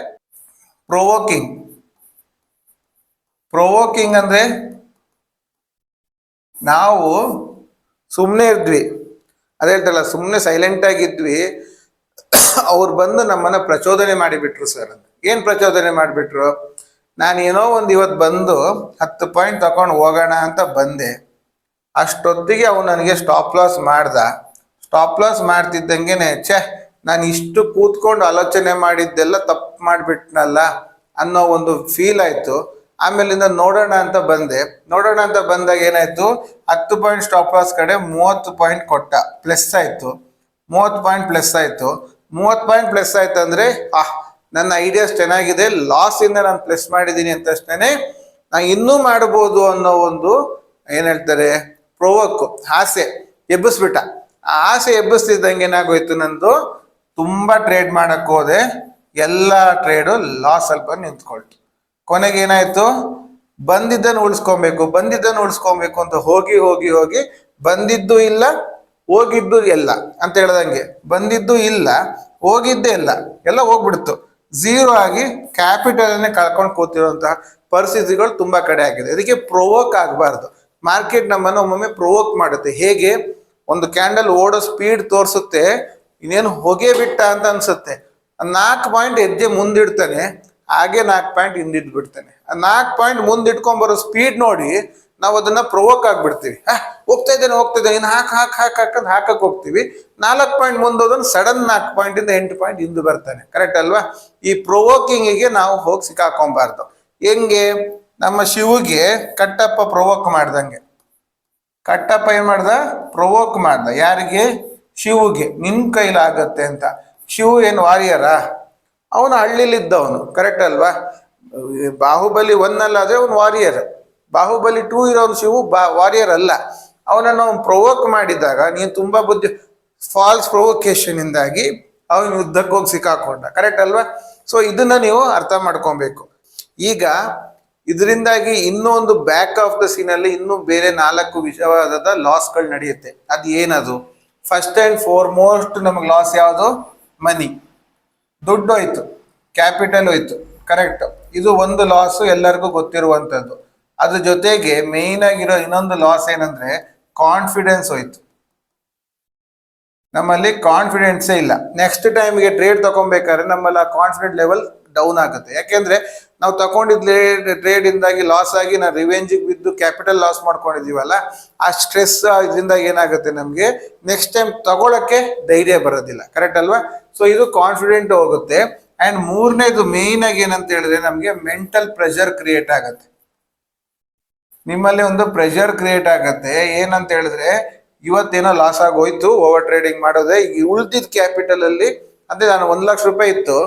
ಪ್ರೊವೋಕಿಂಗ್ ಅಂದ್ರೆ ನಾವು ಸುಮ್ಮನೆ ಇದ್ವಿ, ಅದೇ ಹೇಳ್ತಲ್ಲ, ಸುಮ್ಮನೆ ಸೈಲೆಂಟ್ ಆಗಿದ್ವಿ, ಅವ್ರು ಬಂದು ನಮ್ಮನ್ನ ಪ್ರಚೋದನೆ ಮಾಡಿಬಿಟ್ರು ಸರ್ ಅಂತ. ಏನ್ ಪ್ರಚೋದನೆ ಮಾಡಿಬಿಟ್ರು? ನಾನೇನೋ ಒಂದು ಇವತ್ತು ಬಂದು 10 ಪಾಯಿಂಟ್ ತಕೊಂಡು ಹೋಗೋಣ ಅಂತ ಬಂದೆ, ಅಷ್ಟೊತ್ತಿಗೆ ಅವನು ನನಗೆ ಸ್ಟಾಪ್ ಲಾಸ್ ಮಾಡ್ದ. ಸ್ಟಾಪ್ ಲಾಸ್ ಮಾಡ್ತಿದ್ದಂಗೆನೆ ಛೇ ನಾನು ಇಷ್ಟು ಕೂತ್ಕೊಂಡು ಆಲೋಚನೆ ಮಾಡಿದ್ದೆಲ್ಲ ತಪ್ಪು ಮಾಡಿಬಿಟ್ನಲ್ಲ ಅನ್ನೋ ಒಂದು ಫೀಲ್ ಆಯ್ತು. ಆಮೇಲಿಂದ ನೋಡೋಣ ಅಂತ ಬಂದೆ. ನೋಡೋಣ ಅಂತ ಬಂದಾಗ ಏನಾಯ್ತು, 10 ಪಾಯಿಂಟ್ ಸ್ಟಾಪ್ ಲಾಸ್ ಕಡೆ 30 ಪಾಯಿಂಟ್ ಕೊಟ್ಟ, ಪ್ಲಸ್ ಆಯ್ತು. 30 ಪಾಯಿಂಟ್ ಪ್ಲಸ್ ಆಯ್ತು. 30 ಪಾಯಿಂಟ್ ಪ್ಲಸ್ ಆಯ್ತು ಅಂದ್ರೆ ನನ್ನ ಐಡಿಯಾಸ್ ಚೆನ್ನಾಗಿದೆ, ಲಾಸ್ ಇಂದ ನಾನು ಪ್ಲಸ್ ಮಾಡಿದ್ದೀನಿ ಅಂತ ಅಷ್ಟೇನೆ ನಾನು ಇನ್ನೂ ಮಾಡ್ಬೋದು ಅನ್ನೋ ಒಂದು ಏನ್ ಹೇಳ್ತಾರೆ ಪ್ರೊವೋಕ್, ಆಸೆ ಎಬ್ಬಿಸ್ಬಿಟ್ಟ. ಆ ಆಸೆ ಎಬ್ಬಿಸ್ತಿದ್ದಂಗೆ ಏನಾಗೋಯ್ತು, ನಂದು ತುಂಬಾ ಟ್ರೇಡ್ ಮಾಡಕ್ ಹೋದೆ, ಎಲ್ಲ ಟ್ರೇಡು ಲಾಸ್ ಸ್ವಲ್ಪ ನಿಂತ್ಕೊಳ್ತು. ಕೊನೆಗೆ ಏನಾಯ್ತು, ಬಂದಿದ್ದನ್ನು ಉಳಿಸ್ಕೊಬೇಕು ಅಂತ ಹೋಗಿ ಹೋಗಿ ಹೋಗಿ ಬಂದಿದ್ದು ಇಲ್ಲ ಹೋಗಿದ್ದು ಎಲ್ಲ ಅಂತ ಹೇಳ್ದಂಗೆ, ಬಂದಿದ್ದು ಇಲ್ಲ ಹೋಗಿದ್ದೇ ಇಲ್ಲ, ಎಲ್ಲ ಹೋಗ್ಬಿಡ್ತು. ಝೀರೋ ಆಗಿ ಕ್ಯಾಪಿಟಲ್ ಅನ್ನೇ ಕಳ್ಕೊಂಡು ಕೂತಿರುವಂತಹ ಪರಿಸ್ಥಿತಿಗಳು ತುಂಬಾ ಕಡೆ ಆಗಿದೆ. ಅದಕ್ಕೆ ಪ್ರೊವೋಕ್ ಆಗಬಾರ್ದು. ಮಾರ್ಕೆಟ್ ನಮ್ಮನ್ನು ಒಮ್ಮೊಮ್ಮೆ ಪ್ರೊವೋಕ್ ಮಾಡುತ್ತೆ. ಹೇಗೆ? ಒಂದು ಕ್ಯಾಂಡಲ್ ಓಡೋ ಸ್ಪೀಡ್ ತೋರಿಸುತ್ತೆ, ಇನ್ನೇನು ಹೊಗೆ ಬಿಟ್ಟ ಅಂತ ಅನ್ಸುತ್ತೆ. 4 ಪಾಯಿಂಟ್ ಹೆಜ್ಜೆ ಮುಂದಿಡ್ತಾನೆ, ಹಾಗೆ 4 ಪಾಯಿಂಟ್ ಹಿಂದಿದ್ ಬಿಡ್ತಾನೆ. 4 ಪಾಯಿಂಟ್ ಮುಂದಿಟ್ಕೊಂಡ್ಬರೋ ಸ್ಪೀಡ್ ನೋಡಿ ನಾವು ಅದನ್ನ ಪ್ರೊವೋಕ್ ಆಗ್ಬಿಡ್ತೀವಿ. ಹೋಗ್ತಾ ಇದ್ದೇನೆ ಇನ್ನು ಹಾಕಂತ ಹಾಕಕ್ ಹೋಗ್ತೀವಿ. 4 ಪಾಯಿಂಟ್ ಮುಂದೋದನ್ನು ಸಡನ್ 4 ಪಾಯಿಂಟ್ 8 ಪಾಯಿಂಟ್ ಹಿಂದೆ ಬರ್ತಾನೆ. ಕರೆಕ್ಟ್ ಅಲ್ವಾ? ಈ ಪ್ರೊವೋಕಿಂಗಿಗೆ ನಾವು ಹೋಗಿ ಸಿಕ್ಕಾಕೊಂಬಾರ್ದು. ಹೆಂಗೆ? ನಮ್ಮ ಶಿವಗೆ ಕಟ್ಟಪ್ಪ ಪ್ರೊವೋಕ್ ಮಾಡ್ದಂಗೆ. ಕಟ್ಟಪ್ಪ ಏನ್ ಮಾಡ್ದ? ಪ್ರೊವೋಕ್ ಮಾಡ್ದ. ಯಾರಿಗೆ? ಶಿವಗೆ. ನಿನ್ ಕೈಲಾಗತ್ತೆ ಅಂತ. ಶಿವ ಏನು ವಾರಿಯರ? ಅವನು ಹಳ್ಳಿಲಿದ್ದವನು. ಕರೆಕ್ಟ್ ಅಲ್ವಾ? ಬಾಹುಬಲಿ 1 ಅಲ್ಲಾದ್ರೆ ಅವನು ವಾರಿಯರ್. ಬಾಹುಬಲಿ 2 ಇರೋನು ಶಿವು ವಾರಿಯರ್ ಅಲ್ಲ. ಅವನನ್ನು ಪ್ರೊವೋಕ್ ಮಾಡಿದಾಗ ನೀನು ತುಂಬಾ ಬುದ್ಧಿ, ಫಾಲ್ಸ್ ಪ್ರೊವೊಕೇಶನ್ ಇಂದಾಗಿ ಅವನು ಯುದ್ಧಕ್ಕೆ ಹೋಗಿ ಸಿಕ್ಕಾಕೊಂಡ. ಕರೆಕ್ಟ್ ಅಲ್ವಾ? ಸೊ ಇದನ್ನ ನೀವು ಅರ್ಥ ಮಾಡ್ಕೊಬೇಕು. ಈಗ ಇದರಿಂದಾಗಿ ಇನ್ನೂ ಒಂದು ಬ್ಯಾಕ್ ಆಫ್ ದ ಸೀನ್ ಅಲ್ಲಿ ಇನ್ನೂ ಬೇರೆ 4 ವಿಷಯವಾದ ಲಾಸ್ಗಳು ನಡೆಯುತ್ತೆ. ಅದು ಏನದು? ಫಸ್ಟ್ ಅಂಡ್ ಫಾರ್ಮೋಸ್ಟ್ ನಮಗೆ ಲಾಸ್ ಯಾವುದು? ಮನಿ, ದುಡ್ಡು ಹೋಯ್ತು, ಕ್ಯಾಪಿಟಲ್ ಹೋಯ್ತು. ಕರೆಕ್ಟ್. ಇದು ಒಂದು ಲಾಸ್ ಎಲ್ಲರಿಗೂ ಗೊತ್ತಿರುವಂಥದ್ದು. ಅದ್ರ ಜೊತೆಗೆ ಮೇನ್ ಆಗಿರೋ ಇನ್ನೊಂದು ಲಾಸ್ ಏನಂದ್ರೆ ಕಾನ್ಫಿಡೆನ್ಸ್ ಹೋಯ್ತು. ನಮ್ಮಲ್ಲಿ ಕಾನ್ಫಿಡೆನ್ಸೇ ಇಲ್ಲ. ನೆಕ್ಸ್ಟ್ ಟೈಮ್ಗೆ ಟ್ರೇಡ್ ತಗೊಬೇಕಾದ್ರೆ ನಮ್ಮಲ್ಲಿ ಆ ಕಾನ್ಫಿಡೆಂಟ್ ಲೆವೆಲ್ ಡೌನ್ ಆಗುತ್ತೆ. ಯಾಕೆಂದ್ರೆ ನಾವು ತಗೊಂಡಿದ್ದ ಟ್ರೇಡ್ ಇಂದಾಗಿ ಲಾಸ್ ಆಗಿ ನಾವು ರಿವೆಂಜಿಗೆ ಬಿದ್ದು ಕ್ಯಾಪಿಟಲ್ ಲಾಸ್ ಮಾಡ್ಕೊಂಡಿದೀವಲ್ಲ, ಆ ಸ್ಟ್ರೆಸ್ ಇದರಿಂದ ಏನಾಗುತ್ತೆ, ನಮ್ಗೆ ನೆಕ್ಸ್ಟ್ ಟೈಮ್ ತಗೊಳಕ್ಕೆ ಧೈರ್ಯ ಬರೋದಿಲ್ಲ. ಕರೆಕ್ಟ್ ಅಲ್ವಾ? ಸೊ ಇದು ಕಾನ್ಫಿಡೆಂಟ್ ಹೋಗುತ್ತೆ. ಅಂಡ್ ಮೂರನೇದು ಮೇನ್ ಆಗಿ ಏನಂತ ಹೇಳಿದ್ರೆ ನಮ್ಗೆ ಮೆಂಟಲ್ ಪ್ರೆಷರ್ ಕ್ರಿಯೇಟ್ ಆಗುತ್ತೆ. ನಿಮ್ಮಲ್ಲಿ ಒಂದು ಪ್ರೆಷರ್ ಕ್ರಿಯೇಟ್ ಆಗತ್ತೆ. ಏನಂತ ಹೇಳಿದ್ರೆ ಇವತ್ತೇನೋ ಲಾಸ್ ಆಗೋಯ್ತು ಓವರ್ ಟ್ರೇಡಿಂಗ್ ಮಾಡೋದೇ, ಈಗ ಉಳಿದಿದ್ದ ಕ್ಯಾಪಿಟಲ್ ಅಲ್ಲಿ ಅಂದ್ರೆ ನಾನು 1 ಲಕ್ಷ ರೂಪಾಯಿ ಇತ್ತು,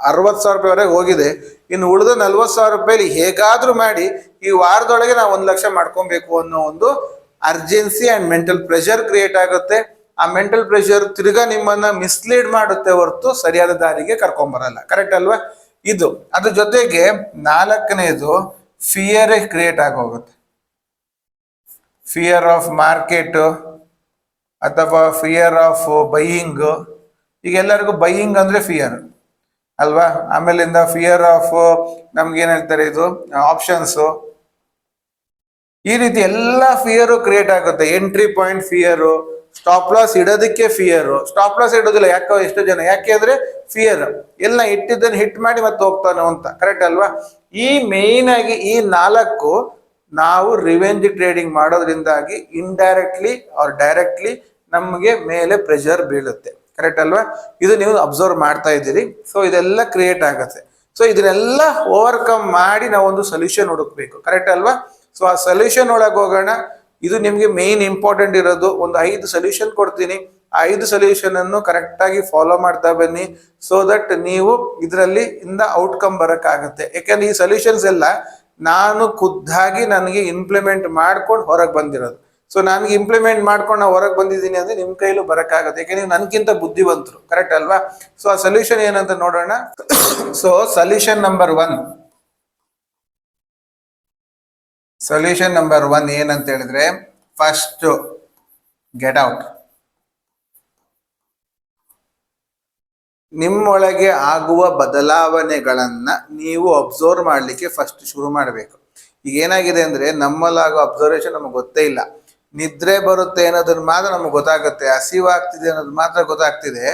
60,000 ರೂಪಾಯಿವರೆಗೆ ಹೋಗಿದೆ. ಇನ್ನು ಉಳಿದ 40,000 ರೂಪಾಯಿ ಹೇಗಾದ್ರೂ ಮಾಡಿ ಈ ವಾರದೊಳಗೆ ನಾವು 1 ಲಕ್ಷ ಮಾಡ್ಕೊಬೇಕು ಅನ್ನೋ ಒಂದು urgency and mental pressure create ಆಗುತ್ತೆ. ಆ ಮೆಂಟಲ್ ಪ್ರೆಷರ್ ತಿರ್ಗಾ ನಿಮ್ಮನ್ನ ಮಿಸ್ಲೀಡ್ ಮಾಡುತ್ತೆ ಹೊರತು ಸರಿಯಾದ ದಾರಿಗೆ ಕರ್ಕೊಂಬರಲ್ಲ. ಕರೆಕ್ಟ್ ಅಲ್ವಾ? ಇದು ಅದ್ರ ಜೊತೆಗೆ 4ನೇದು ಫಿಯರ್ ಕ್ರಿಯೇಟ್ ಆಗೋಗುತ್ತೆ. ಫಿಯರ್ ಆಫ್ ಮಾರ್ಕೆಟ್ ಅಥವಾ ಫಿಯರ್ ಆಫ್ ಬೈಯಿಂಗ್. ಈಗ ಎಲ್ಲರಿಗೂ ಬೈಯಿಂಗ್ ಅಂದ್ರೆ ಫಿಯರ್ ಅಲ್ವಾ? ಆಮೇಲಿಂದ ಫಿಯರ್ ಆಫ್ ನಮ್ಗೆ ಏನ್ ಹೇಳ್ತಾರೆ, ಇದು ಆಪ್ಷನ್ಸ್. ಈ ರೀತಿ ಎಲ್ಲ ಫಿಯರು ಕ್ರಿಯೇಟ್ ಆಗುತ್ತೆ. Entry point fear, stop loss ಇಡೋದಕ್ಕೆ ಫಿಯರು. ಸ್ಟಾಪ್ ಲಾಸ್ ಇಡೋದಿಲ್ಲ ಯಾಕೋ ಎಷ್ಟು ಜನ, ಯಾಕೆ ಅಂದ್ರೆ ಫಿಯರ್. ಎಲ್ಲ ಇಟ್ಟಿದ್ದನ್ನು ಹಿಟ್ ಮಾಡಿ ಮತ್ತೆ ಹೋಗ್ತಾನೋ ಅಂತ. ಕರೆಕ್ಟ್ ಅಲ್ವಾ? ಈ ಮೇನ್ ಆಗಿ ಈ 4 ನಾವು ರಿವೆಂಜ್ ಟ್ರೇಡಿಂಗ್ ಮಾಡೋದ್ರಿಂದಾಗಿ ಇಂಡೈರೆಕ್ಟ್ಲಿ ಆರ್ ಡೈರೆಕ್ಟ್ಲಿ ನಮಗೆ ಮೇಲೆ ಪ್ರೆಷರ್ ಬೀಳುತ್ತೆ. ಕರೆಕ್ಟ್ ಅಲ್ವಾ? ಇದು ನೀವು ಅಬ್ಸರ್ವ್ ಮಾಡ್ತಾ ಇದ್ದೀರಿ. ಸೊ ಇದೆಲ್ಲ ಕ್ರಿಯೇಟ್ ಆಗುತ್ತೆ. ಸೊ ಇದನ್ನೆಲ್ಲ ಓವರ್ಕಮ್ ಮಾಡಿ ನಾವು ಒಂದು ಸೊಲ್ಯೂಷನ್ ಹುಡುಕ್ಬೇಕು. ಕರೆಕ್ಟ್ ಅಲ್ವಾ? ಸೊ ಆ ಸೊಲ್ಯೂಷನ್ ಒಳಗೆ ಹೋಗೋಣ. ಇದು ನಿಮ್ಗೆ ಮೇನ್ ಇಂಪಾರ್ಟೆಂಟ್ ಇರೋದು. ಒಂದು 5 ಸೊಲ್ಯೂಷನ್ ಕೊಡ್ತೀನಿ. ಆ 5 ಸೊಲ್ಯೂಷನ್ ಅನ್ನು ಕರೆಕ್ಟ್ ಆಗಿ ಫಾಲೋ ಮಾಡ್ತಾ ಬನ್ನಿ. ಸೊ ದಟ್ ನೀವು ಇದರಲ್ಲಿ ಔಟ್ಕಮ್ ಬರಕ್ಕಾಗತ್ತೆ. ಯಾಕಂದ್ರೆ ಈ ಸೊಲ್ಯೂಷನ್ಸ್ ಎಲ್ಲ ನಾನು ಖುದ್ದಾಗಿ ನನಗೆ ಇಂಪ್ಲಿಮೆಂಟ್ ಮಾಡ್ಕೊಂಡು ಹೊರಗೆ ಬಂದಿರೋದು. ಸೊ ನನಗೆ ಇಂಪ್ಲಿಮೆಂಟ್ ಮಾಡ್ಕೊಂಡು ನಾವು ಹೊರಗೆ ಬಂದಿದ್ದೀನಿ ಅಂದ್ರೆ ನಿಮ್ ಕೈಲೂ ಬರಕ್ಕಾಗತ್ತೆ. ಯಾಕೆ ನೀವು ನನ್ಗಿಂತ ಬುದ್ಧಿವಂತರು. ಕರೆಕ್ಟ್ ಅಲ್ವಾ? ಸೊ ಆ ಸೊಲ್ಯೂಷನ್ ಏನಂತ ನೋಡೋಣ. ಸೊ ಸೊಲ್ಯೂಷನ್ ನಂಬರ್ 1 ಏನಂತ ಹೇಳಿದ್ರೆ, ಫಸ್ಟ್ ಗೆಟ್ ಔಟ್. ನಿಮ್ಮೊಳಗೆ ಆಗುವ ಬದಲಾವಣೆಗಳನ್ನ ನೀವು ಅಬ್ಸರ್ವ್ ಮಾಡ್ಲಿಕ್ಕೆ ಫಸ್ಟ್ ಶುರು ಮಾಡಬೇಕು. ಈಗ ಏನಾಗಿದೆ ಅಂದ್ರೆ ನಮ್ಮಲ್ಲಾಗೋ ಅಬ್ಸರ್ವೇಷನ್ ನಮಗೆ ಗೊತ್ತೇ ಇಲ್ಲ. ನಿದ್ರೆ ಬರುತ್ತೆ ಅನ್ನೋದನ್ನ ಮಾತ್ರ ನಮಗೆ ಗೊತ್ತಾಗುತ್ತೆ, ಹಸಿವಾಗ್ತಿದೆ ಅನ್ನೋದು ಮಾತ್ರ ಗೊತ್ತಾಗ್ತಿದೆ.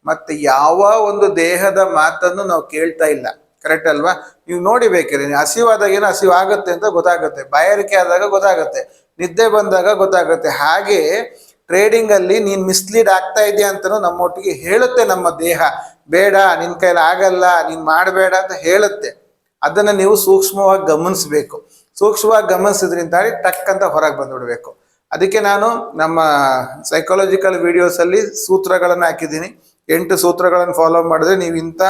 ಮತ್ತೆ ಯಾವ ಒಂದು ದೇಹದ ಮಾತನ್ನು ನಾವು ಕೇಳ್ತಾ ಇಲ್ಲ. ಕರೆಕ್ಟ್ ಅಲ್ವಾ? ನೀವು ನೋಡಿ ಬೇಕಿರಿ, ಹಸಿವಾದಾಗ ಏನೋ ಹಸಿವಾಗುತ್ತೆ ಅಂತ ಗೊತ್ತಾಗುತ್ತೆ, ಬಾಯಾರಿಕೆ ಆದಾಗ ಗೊತ್ತಾಗುತ್ತೆ, ನಿದ್ದೆ ಬಂದಾಗ ಗೊತ್ತಾಗುತ್ತೆ. ಹಾಗೆ ಟ್ರೇಡಿಂಗ್ ಅಲ್ಲಿ ನೀನ್ ಮಿಸ್ಲೀಡ್ ಆಗ್ತಾ ಇದೆಯಾ ಅಂತನೂ ನಮ್ಮೊಟ್ಟಿಗೆ ಹೇಳುತ್ತೆ ನಮ್ಮ ದೇಹ. ಬೇಡ, ನಿನ್ ಕೈಲಿ ಆಗಲ್ಲ, ನೀನ್ ಮಾಡಬೇಡ ಅಂತ ಹೇಳುತ್ತೆ. ಅದನ್ನ ನೀವು ಸೂಕ್ಷ್ಮವಾಗಿ ಗಮನಿಸ್ಬೇಕು. ಸೂಕ್ಷ್ಮವಾಗಿ ಗಮನಿಸಿದ್ರಿಂದ ಟಕ್ ಅಂತ ಹೊರಗೆ ಬಂದ್ಬಿಡ್ಬೇಕು. ಅದಕ್ಕೆ ನಾನು ನಮ್ಮ ಸೈಕಾಲಜಿಕಲ್ ವಿಡಿಯೋಸ್ ಅಲ್ಲಿ ಸೂತ್ರಗಳನ್ನು ಹಾಕಿದ್ದೀನಿ. 8 ಸೂತ್ರಗಳನ್ನು ಫಾಲೋ ಮಾಡಿದ್ರೆ ನೀವು ಇಂಥ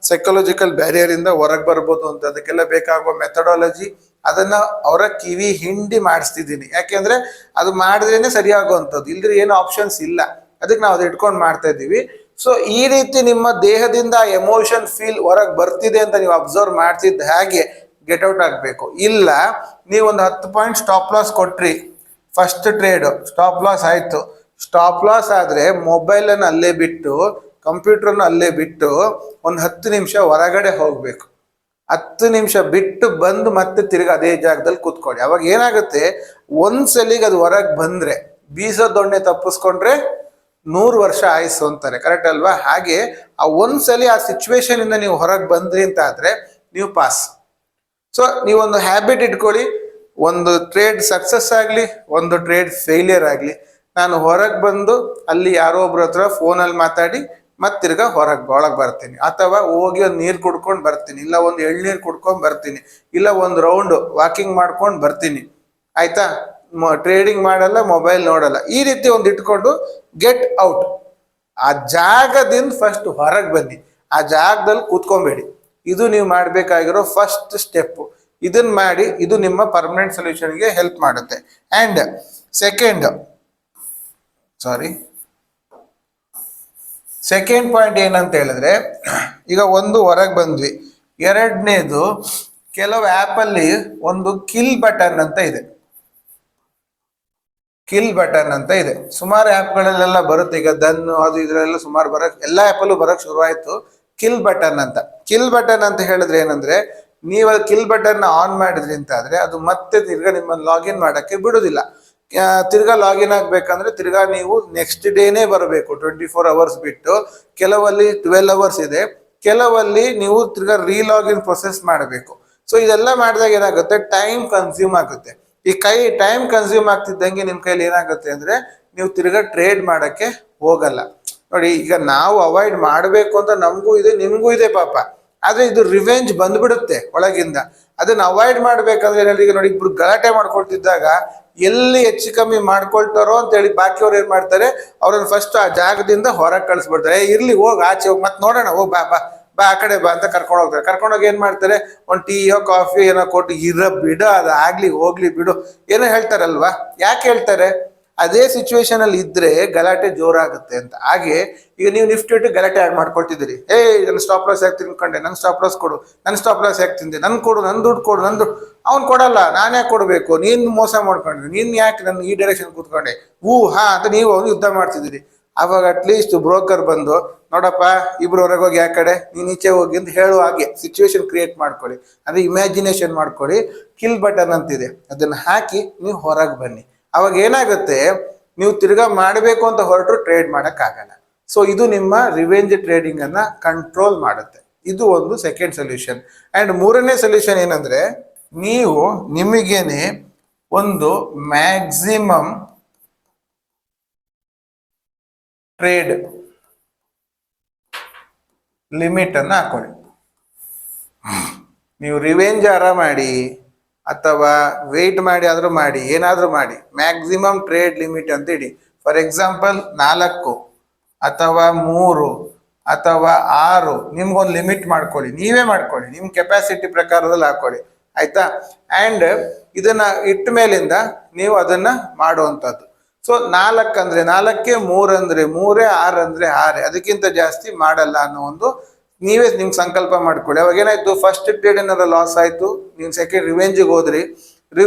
ಸೈಕಾಲಜಿಕಲ್ ಬ್ಯಾರಿಯರ್ ಇಂದ ಹೊರಗೆ ಬರ್ಬೋದು ಅಂತ. ಅದಕ್ಕೆಲ್ಲ ಬೇಕಾಗುವ ಮೆಥಡಾಲಜಿ ಅದನ್ನ ಅವರ ಕಿವಿ ಹಿಂಡಿ ಮಾಡಿಸ್ತಿದ್ದೀನಿ. ಯಾಕೆಂದ್ರೆ ಅದು ಮಾಡಿದ್ರೇನೆ ಸರಿಯಾಗುವಂಥದ್ದು, ಇಲ್ದ್ರೆ ಏನು ಆಪ್ಷನ್ಸ್ ಇಲ್ಲ. ಅದಕ್ಕೆ ನಾವು ಅದು ಇಟ್ಕೊಂಡು ಮಾಡ್ತಾ ಇದ್ದೀವಿ. ಸೊ ಈ ರೀತಿ ನಿಮ್ಮ ದೇಹದಿಂದ ಎಮೋಷನ್ ಫೀಲ್ ಹೊರಗೆ ಬರ್ತಿದೆ ಅಂತ ನೀವು ಅಬ್ಸರ್ವ್ ಮಾಡ್ತಿದ್ದ ಹಾಗೆ ಗೆಟ್ ಔಟ್ ಆಗಬೇಕು. ಇಲ್ಲ ನೀವು ಒಂದು 10 ಪಾಯಿಂಟ್ ಸ್ಟಾಪ್ ಲಾಸ್ ಕೊಟ್ರಿ, ಫಸ್ಟ್ ಟ್ರೇಡ್ ಸ್ಟಾಪ್ ಲಾಸ್ ಆಯ್ತು. ಸ್ಟಾಪ್ ಲಾಸ್ ಆದ್ರೆ ಮೊಬೈಲನ್ನು ಅಲ್ಲೇ ಬಿಟ್ಟು, ಕಂಪ್ಯೂಟರ್ನ ಅಲ್ಲೇ ಬಿಟ್ಟು ಒಂದು 10 ನಿಮಿಷ ಹೊರಗಡೆ ಹೋಗ್ಬೇಕು. 10 ನಿಮಿಷ ಬಿಟ್ಟು ಬಂದು ಮತ್ತೆ ತಿರ್ಗಿ ಅದೇ ಜಾಗದಲ್ಲಿ ಕೂತ್ಕೊಳ್ಳಿ. ಅವಾಗ ಏನಾಗುತ್ತೆ, ಒಂದ್ಸಲಿಗೆ ಅದು ಹೊರಗೆ ಬೀಸೋ ದೊಣ್ಣೆ ತಪ್ಪಿಸ್ಕೊಂಡ್ರೆ 100 ವರ್ಷ ಆಯುಸ್ಸು ಅಂತಾರೆ, ಕರೆಕ್ಟ್ ಅಲ್ವಾ? ಹಾಗೆ ಆ ಒಂದ್ಸಲಿ ಆ ಸಿಚುವೇಶನ್ ಇಂದ ನೀವು ಹೊರಗೆ ಬಂದ್ರಿ ಅಂತ ಆದ್ರೆ ನೀವು ಪಾಸ್. ಸೊ ನೀವೊಂದು ಹ್ಯಾಬಿಟ್ ಇಟ್ಕೊಳ್ಳಿ, ಒಂದು ಟ್ರೇಡ್ ಸಕ್ಸಸ್ ಆಗಲಿ ಒಂದು ಟ್ರೇಡ್ ಫೇಲಿಯರ್ ಆಗಲಿ, ನಾನು ಹೊರಗೆ ಬಂದು ಅಲ್ಲಿ ಯಾರೋ ಒಬ್ರ ಹತ್ರ ಫೋನಲ್ಲಿ ಮಾತಾಡಿ ಮತ್ತೆ ತಿರ್ಗಾ ಒಳಗೆ ಬರ್ತೀನಿ, ಅಥವಾ ಹೋಗಿ ಒಂದು ನೀರು ಕುಡ್ಕೊಂಡು ಬರ್ತೀನಿ, ಇಲ್ಲ ಒಂದು ಎಳ್ನೀರು ಕುಡ್ಕೊಂಡು ಬರ್ತೀನಿ, ಇಲ್ಲ ಒಂದು ರೌಂಡ್ ವಾಕಿಂಗ್ ಮಾಡ್ಕೊಂಡು ಬರ್ತೀನಿ, ಆಯ್ತಾ? ಟ್ರೇಡಿಂಗ್ ಮಾಡಲ್ಲ, ಮೊಬೈಲ್ ನೋಡಲ್ಲ, ಈ ರೀತಿ ಒಂದು ಇಟ್ಕೊಂಡು ಗೆಟ್ ಔಟ್. ಆ ಜಾಗದಿಂದ ಫಸ್ಟ್ ಹೊರಗೆ ಬನ್ನಿ, ಆ ಜಾಗದಲ್ಲಿ ಕೂತ್ಕೊಬೇಡಿ. ಇದು ನೀವು ಮಾಡಬೇಕಾಗಿರೋ ಫಸ್ಟ್ ಸ್ಟೆಪ್. ಇದನ್ನ ಮಾಡಿ, ಇದು ನಿಮ್ಮ ಪರ್ಮನೆಂಟ್ ಸೊಲ್ಯೂಷನ್ಗೆ ಹೆಲ್ಪ್ ಮಾಡುತ್ತೆ. ಆ್ಯಂಡ್ ಸೆಕೆಂಡ್ ಪಾಯಿಂಟ್ ಏನಂತ ಹೇಳಿದ್ರೆ, ಈಗ ಒಂದು ಹೊರಗೆ ಬಂದ್ವಿ. ಎರಡನೇದು, ಕೆಲವು ಆ್ಯಪಲ್ಲಿ ಒಂದು ಕಿಲ್ ಬಟನ್ ಅಂತ ಇದೆ. ಸುಮಾರು ಆ್ಯಪ್ಗಳಲ್ಲೆಲ್ಲ ಬರುತ್ತೆ. ಈಗ ಅದು ಇದರೆಲ್ಲ ಸುಮಾರು ಎಲ್ಲ ಆ್ಯಪಲ್ಲೂ ಬರೋಕ್ಕೆ ಶುರುವಾಯಿತು ಕಿಲ್ ಬಟನ್ ಅಂತ. ಕಿಲ್ ಬಟನ್ ಅಂತ ಹೇಳಿದ್ರೆ ಏನಂದ್ರೆ, ನೀವು ಕಿಲ್ ಬಟನ್ ಆನ್ ಮಾಡಿದ್ರಿ ಅಂತ ಆದ್ರೆ ಅದು ಮತ್ತೆ ತಿರ್ಗಾ ನಿಮ್ಮನ್ನು ಲಾಗಿನ್ ಮಾಡಕ್ಕೆ ಬಿಡುದಿಲ್ಲ. ತಿರ್ಗಾ ಲಾಗಿನ್ ಆಗ್ಬೇಕಂದ್ರೆ ತಿರ್ಗಾ ನೀವು ನೆಕ್ಸ್ಟ್ ಡೇನೇ ಬರಬೇಕು, 24 hours ಬಿಟ್ಟು. ಕೆಲವಲ್ಲಿ 12 hours ಇದೆ, ಕೆಲವಲ್ಲಿ ನೀವು ತಿರ್ಗಾ ರೀಲಾಗಿನ್ ಪ್ರೊಸೆಸ್ ಮಾಡಬೇಕು. ಸೊ ಇದೆಲ್ಲ ಮಾಡಿದಾಗ ಏನಾಗುತ್ತೆ, ಟೈಮ್ ಕನ್ಸ್ಯೂಮ್ ಆಗುತ್ತೆ. ಈ ಟೈಮ್ ಕನ್ಸ್ಯೂಮ್ ಆಗ್ತಿದ್ದಂಗೆ ನಿಮ್ಮ ಕೈಲಿ ಏನಾಗುತ್ತೆ ಅಂದ್ರೆ ನೀವು ತಿರ್ಗಾ ಟ್ರೇಡ್ ಮಾಡಕ್ಕೆ ಹೋಗಲ್ಲ. ನೋಡಿ, ಈಗ ನಾವು ಅವಾಯ್ಡ್ ಮಾಡಬೇಕು ಅಂತ ನಮಗೂ ಇದೆ, ನಿಮಗೂ ಇದೆ ಪಾಪ. ಆದ್ರೆ ಇದು ರಿವೆಂಜ್ ಬಂದ್ಬಿಡುತ್ತೆ ಒಳಗಿಂದ. ಅದನ್ನ ಅವಾಯ್ಡ್ ಮಾಡ್ಬೇಕಂದ್ರೆ ಈಗ ನೋಡಿ, ಇಬ್ರು ಗಲಾಟೆ ಮಾಡ್ಕೊಳ್ತಿದ್ದಾಗ ಎಲ್ಲಿ ಹೆಚ್ಚು ಕಮ್ಮಿ ಮಾಡ್ಕೊಳ್ತಾರೋ ಅಂತ ಹೇಳಿ ಬಾಕಿಯವ್ರು ಏನ್ ಮಾಡ್ತಾರೆ, ಅವ್ರನ್ನ ಫಸ್ಟ್ ಆ ಜಾಗದಿಂದ ಹೊರಗೆ ಕಳಿಸ್ಬಿಡ್ತಾರೆ. ಇರ್ಲಿ, ಹೋಗಿ ಆಚೆ ಹೋಗಿ ಮತ್ತೆ ನೋಡೋಣ, ಹೋಗಿ ಬಾ ಆ ಕಡೆ ಬಾ ಅಂತ ಕರ್ಕೊಂಡು ಹೋಗ್ತಾರೆ. ಕರ್ಕೊಂಡೋಗಿ ಏನ್ ಮಾಡ್ತಾರೆ, ಒಂದು ಟೀಯೋ ಕಾಫಿ ಏನೋ ಕೊಟ್ಟು ಬಿಡು, ಅದು ಆಗ್ಲಿ ಹೋಗ್ಲಿ ಬಿಡು ಏನೋ ಹೇಳ್ತಾರಲ್ವಾ. ಯಾಕೆ ಹೇಳ್ತಾರೆ? ಅದೇ ಸಿಚುವೇಶನ್ ಅಲ್ಲಿ ಇದ್ರೆ ಗಲಾಟೆ ಜೋರಾಗುತ್ತೆ ಅಂತ. ಹಾಗೆ ಈಗ ನೀವು ನಿಫ್ಟಿ ಇಟ್ಟು ಗಲಾಟೆ ಆಡ್ ಮಾಡ್ಕೊಳ್ತಿದ್ದೀರಿ, ನನ್ನ ಸ್ಟಾಪ್ ಲಾಸ್ ಯಾಕೆ ತಿನ್ಕೊಂಡೆ, ನನ್ನ ಸ್ಟಾಪ್ ಲಾಸ್ ಕೊಡು, ನನ್ನ ಸ್ಟಾಪ್ ಲಾಸ್ ಯಾಕೆ ತಿಂದೆ, ನನ್ ಕೊಡು, ನನ್ನ ದುಡ್ಡು ಕೊಡು, ನನ್ನ ದುಡ್ಡು. ಅವ್ನು ಕೊಡಲ್ಲ, ನಾನು ಯಾಕೆ ಕೊಡಬೇಕು, ನೀನ್ ಮೋಸ ಮಾಡ್ಕೊಂಡ್ರಿ, ನೀನ್ ಯಾಕೆ ನನ್ನ ಈ ಡೈರೆಕ್ಷನ್ ಕೂತ್ಕೊಂಡೆ, ಅಂತ ನೀವು ಅವ್ನು ಯುದ್ಧ ಮಾಡ್ತಿದ್ದೀರಿ. ಅವಾಗ ಅಟ್ಲೀಸ್ಟ್ ಬ್ರೋಕರ್ ಬಂದು, ನೋಡಪ್ಪ ಇಬ್ರು ಹೊರಗೆ ಹೋಗಿ, ಆ ಕಡೆ ನೀನ್ ಈಚೆ ಹೋಗಿ ಅಂತ ಹೇಳುವ ಹಾಗೆ ಸಿಚುವೇಶನ್ ಕ್ರಿಯೇಟ್ ಮಾಡ್ಕೊಳ್ಳಿ. ಅಂದ್ರೆ ಇಮ್ಯಾಜಿನೇಷನ್ ಮಾಡ್ಕೊಳ್ಳಿ. ಕಿಲ್ ಬಟನ್ ಅಂತಿದೆ, ಅದನ್ನ ಹಾಕಿ ನೀವು ಹೊರಗೆ ಬನ್ನಿ. ಅವಾಗ ಏನಾಗುತ್ತೆ, ನೀವು ತಿರ್ಗಾ ಮಾಡಬೇಕು ಅಂತ ಹೊರಟರು ಟ್ರೇಡ್ ಆಗಲ್ಲ. ಸೊ ಇದು ನಿಮ್ಮ ರಿವೆಂಜ್ ಟ್ರೇಡಿಂಗ್ ಅನ್ನ ಕಂಟ್ರೋಲ್ ಮಾಡುತ್ತೆ. ಇದು ಒಂದು ಸೆಕೆಂಡ್ ಸೊಲ್ಯೂಷನ್. ಅಂಡ್ ಮೂರನೇ ಸೊಲ್ಯೂಷನ್ ಏನಂದ್ರೆ, ನೀವು ನಿಮಗೇನೆ ಒಂದು ಮ್ಯಾಕ್ಸಿಮಮ್ ಟ್ರೇಡ್ ಲಿಮಿಟ್ ಅನ್ನ ಹಾಕೊಳ್ಳಿ. ನೀವು ರಿವೆಂಜ್ ಮಾಡಿ ಅಥವಾ ವೆಯ್ಟ್ ಮಾಡಿ ಆದ್ರೂ ಮಾಡಿ, ಏನಾದ್ರೂ ಮಾಡಿ, ಮ್ಯಾಕ್ಸಿಮಮ್ ಟ್ರೇಡ್ ಲಿಮಿಟ್ ಅಂತ ಇಡಿ. ಫಾರ್ ಎಕ್ಸಾಂಪಲ್ 4 ಅಥವಾ 3 ಅಥವಾ 6 ನಿಮ್ಗೊಂದು ಲಿಮಿಟ್ ಮಾಡ್ಕೊಳ್ಳಿ. ನೀವೇ ಮಾಡ್ಕೊಳ್ಳಿ, ನಿಮ್ ಕೆಪಾಸಿಟಿ ಪ್ರಕಾರದಲ್ಲಿ ಹಾಕೊಳ್ಳಿ, ಆಯ್ತಾ? ಅಂಡ್ ಇದನ್ನ ಇಟ್ಟ ಮೇಲಿಂದ ನೀವು ಅದನ್ನ ಮಾಡುವಂಥದ್ದು. ಸೊ 4 ಅಂದ್ರೆ 4, 3 ಅಂದ್ರೆ 3, 6 ಅಂದ್ರೆ 6, ಅದಕ್ಕಿಂತ ಜಾಸ್ತಿ ಮಾಡಲ್ಲ ಅನ್ನೋ ಒಂದು ನೀವೇ ನಿಮ್ಗೆ ಸಂಕಲ್ಪ ಮಾಡ್ಕೊಳ್ಳಿ. ಅವಾಗ ಏನಾಯ್ತು, ಫಸ್ಟ್ ಟ್ರೇಡ್ ಏನಾರ ಲಾಸ್ ಆಯ್ತು, ನೀವು ಸೆಕೆಂಡ್ ರಿವೆಂಜಿಗೆ ಹೋದ್ರಿ,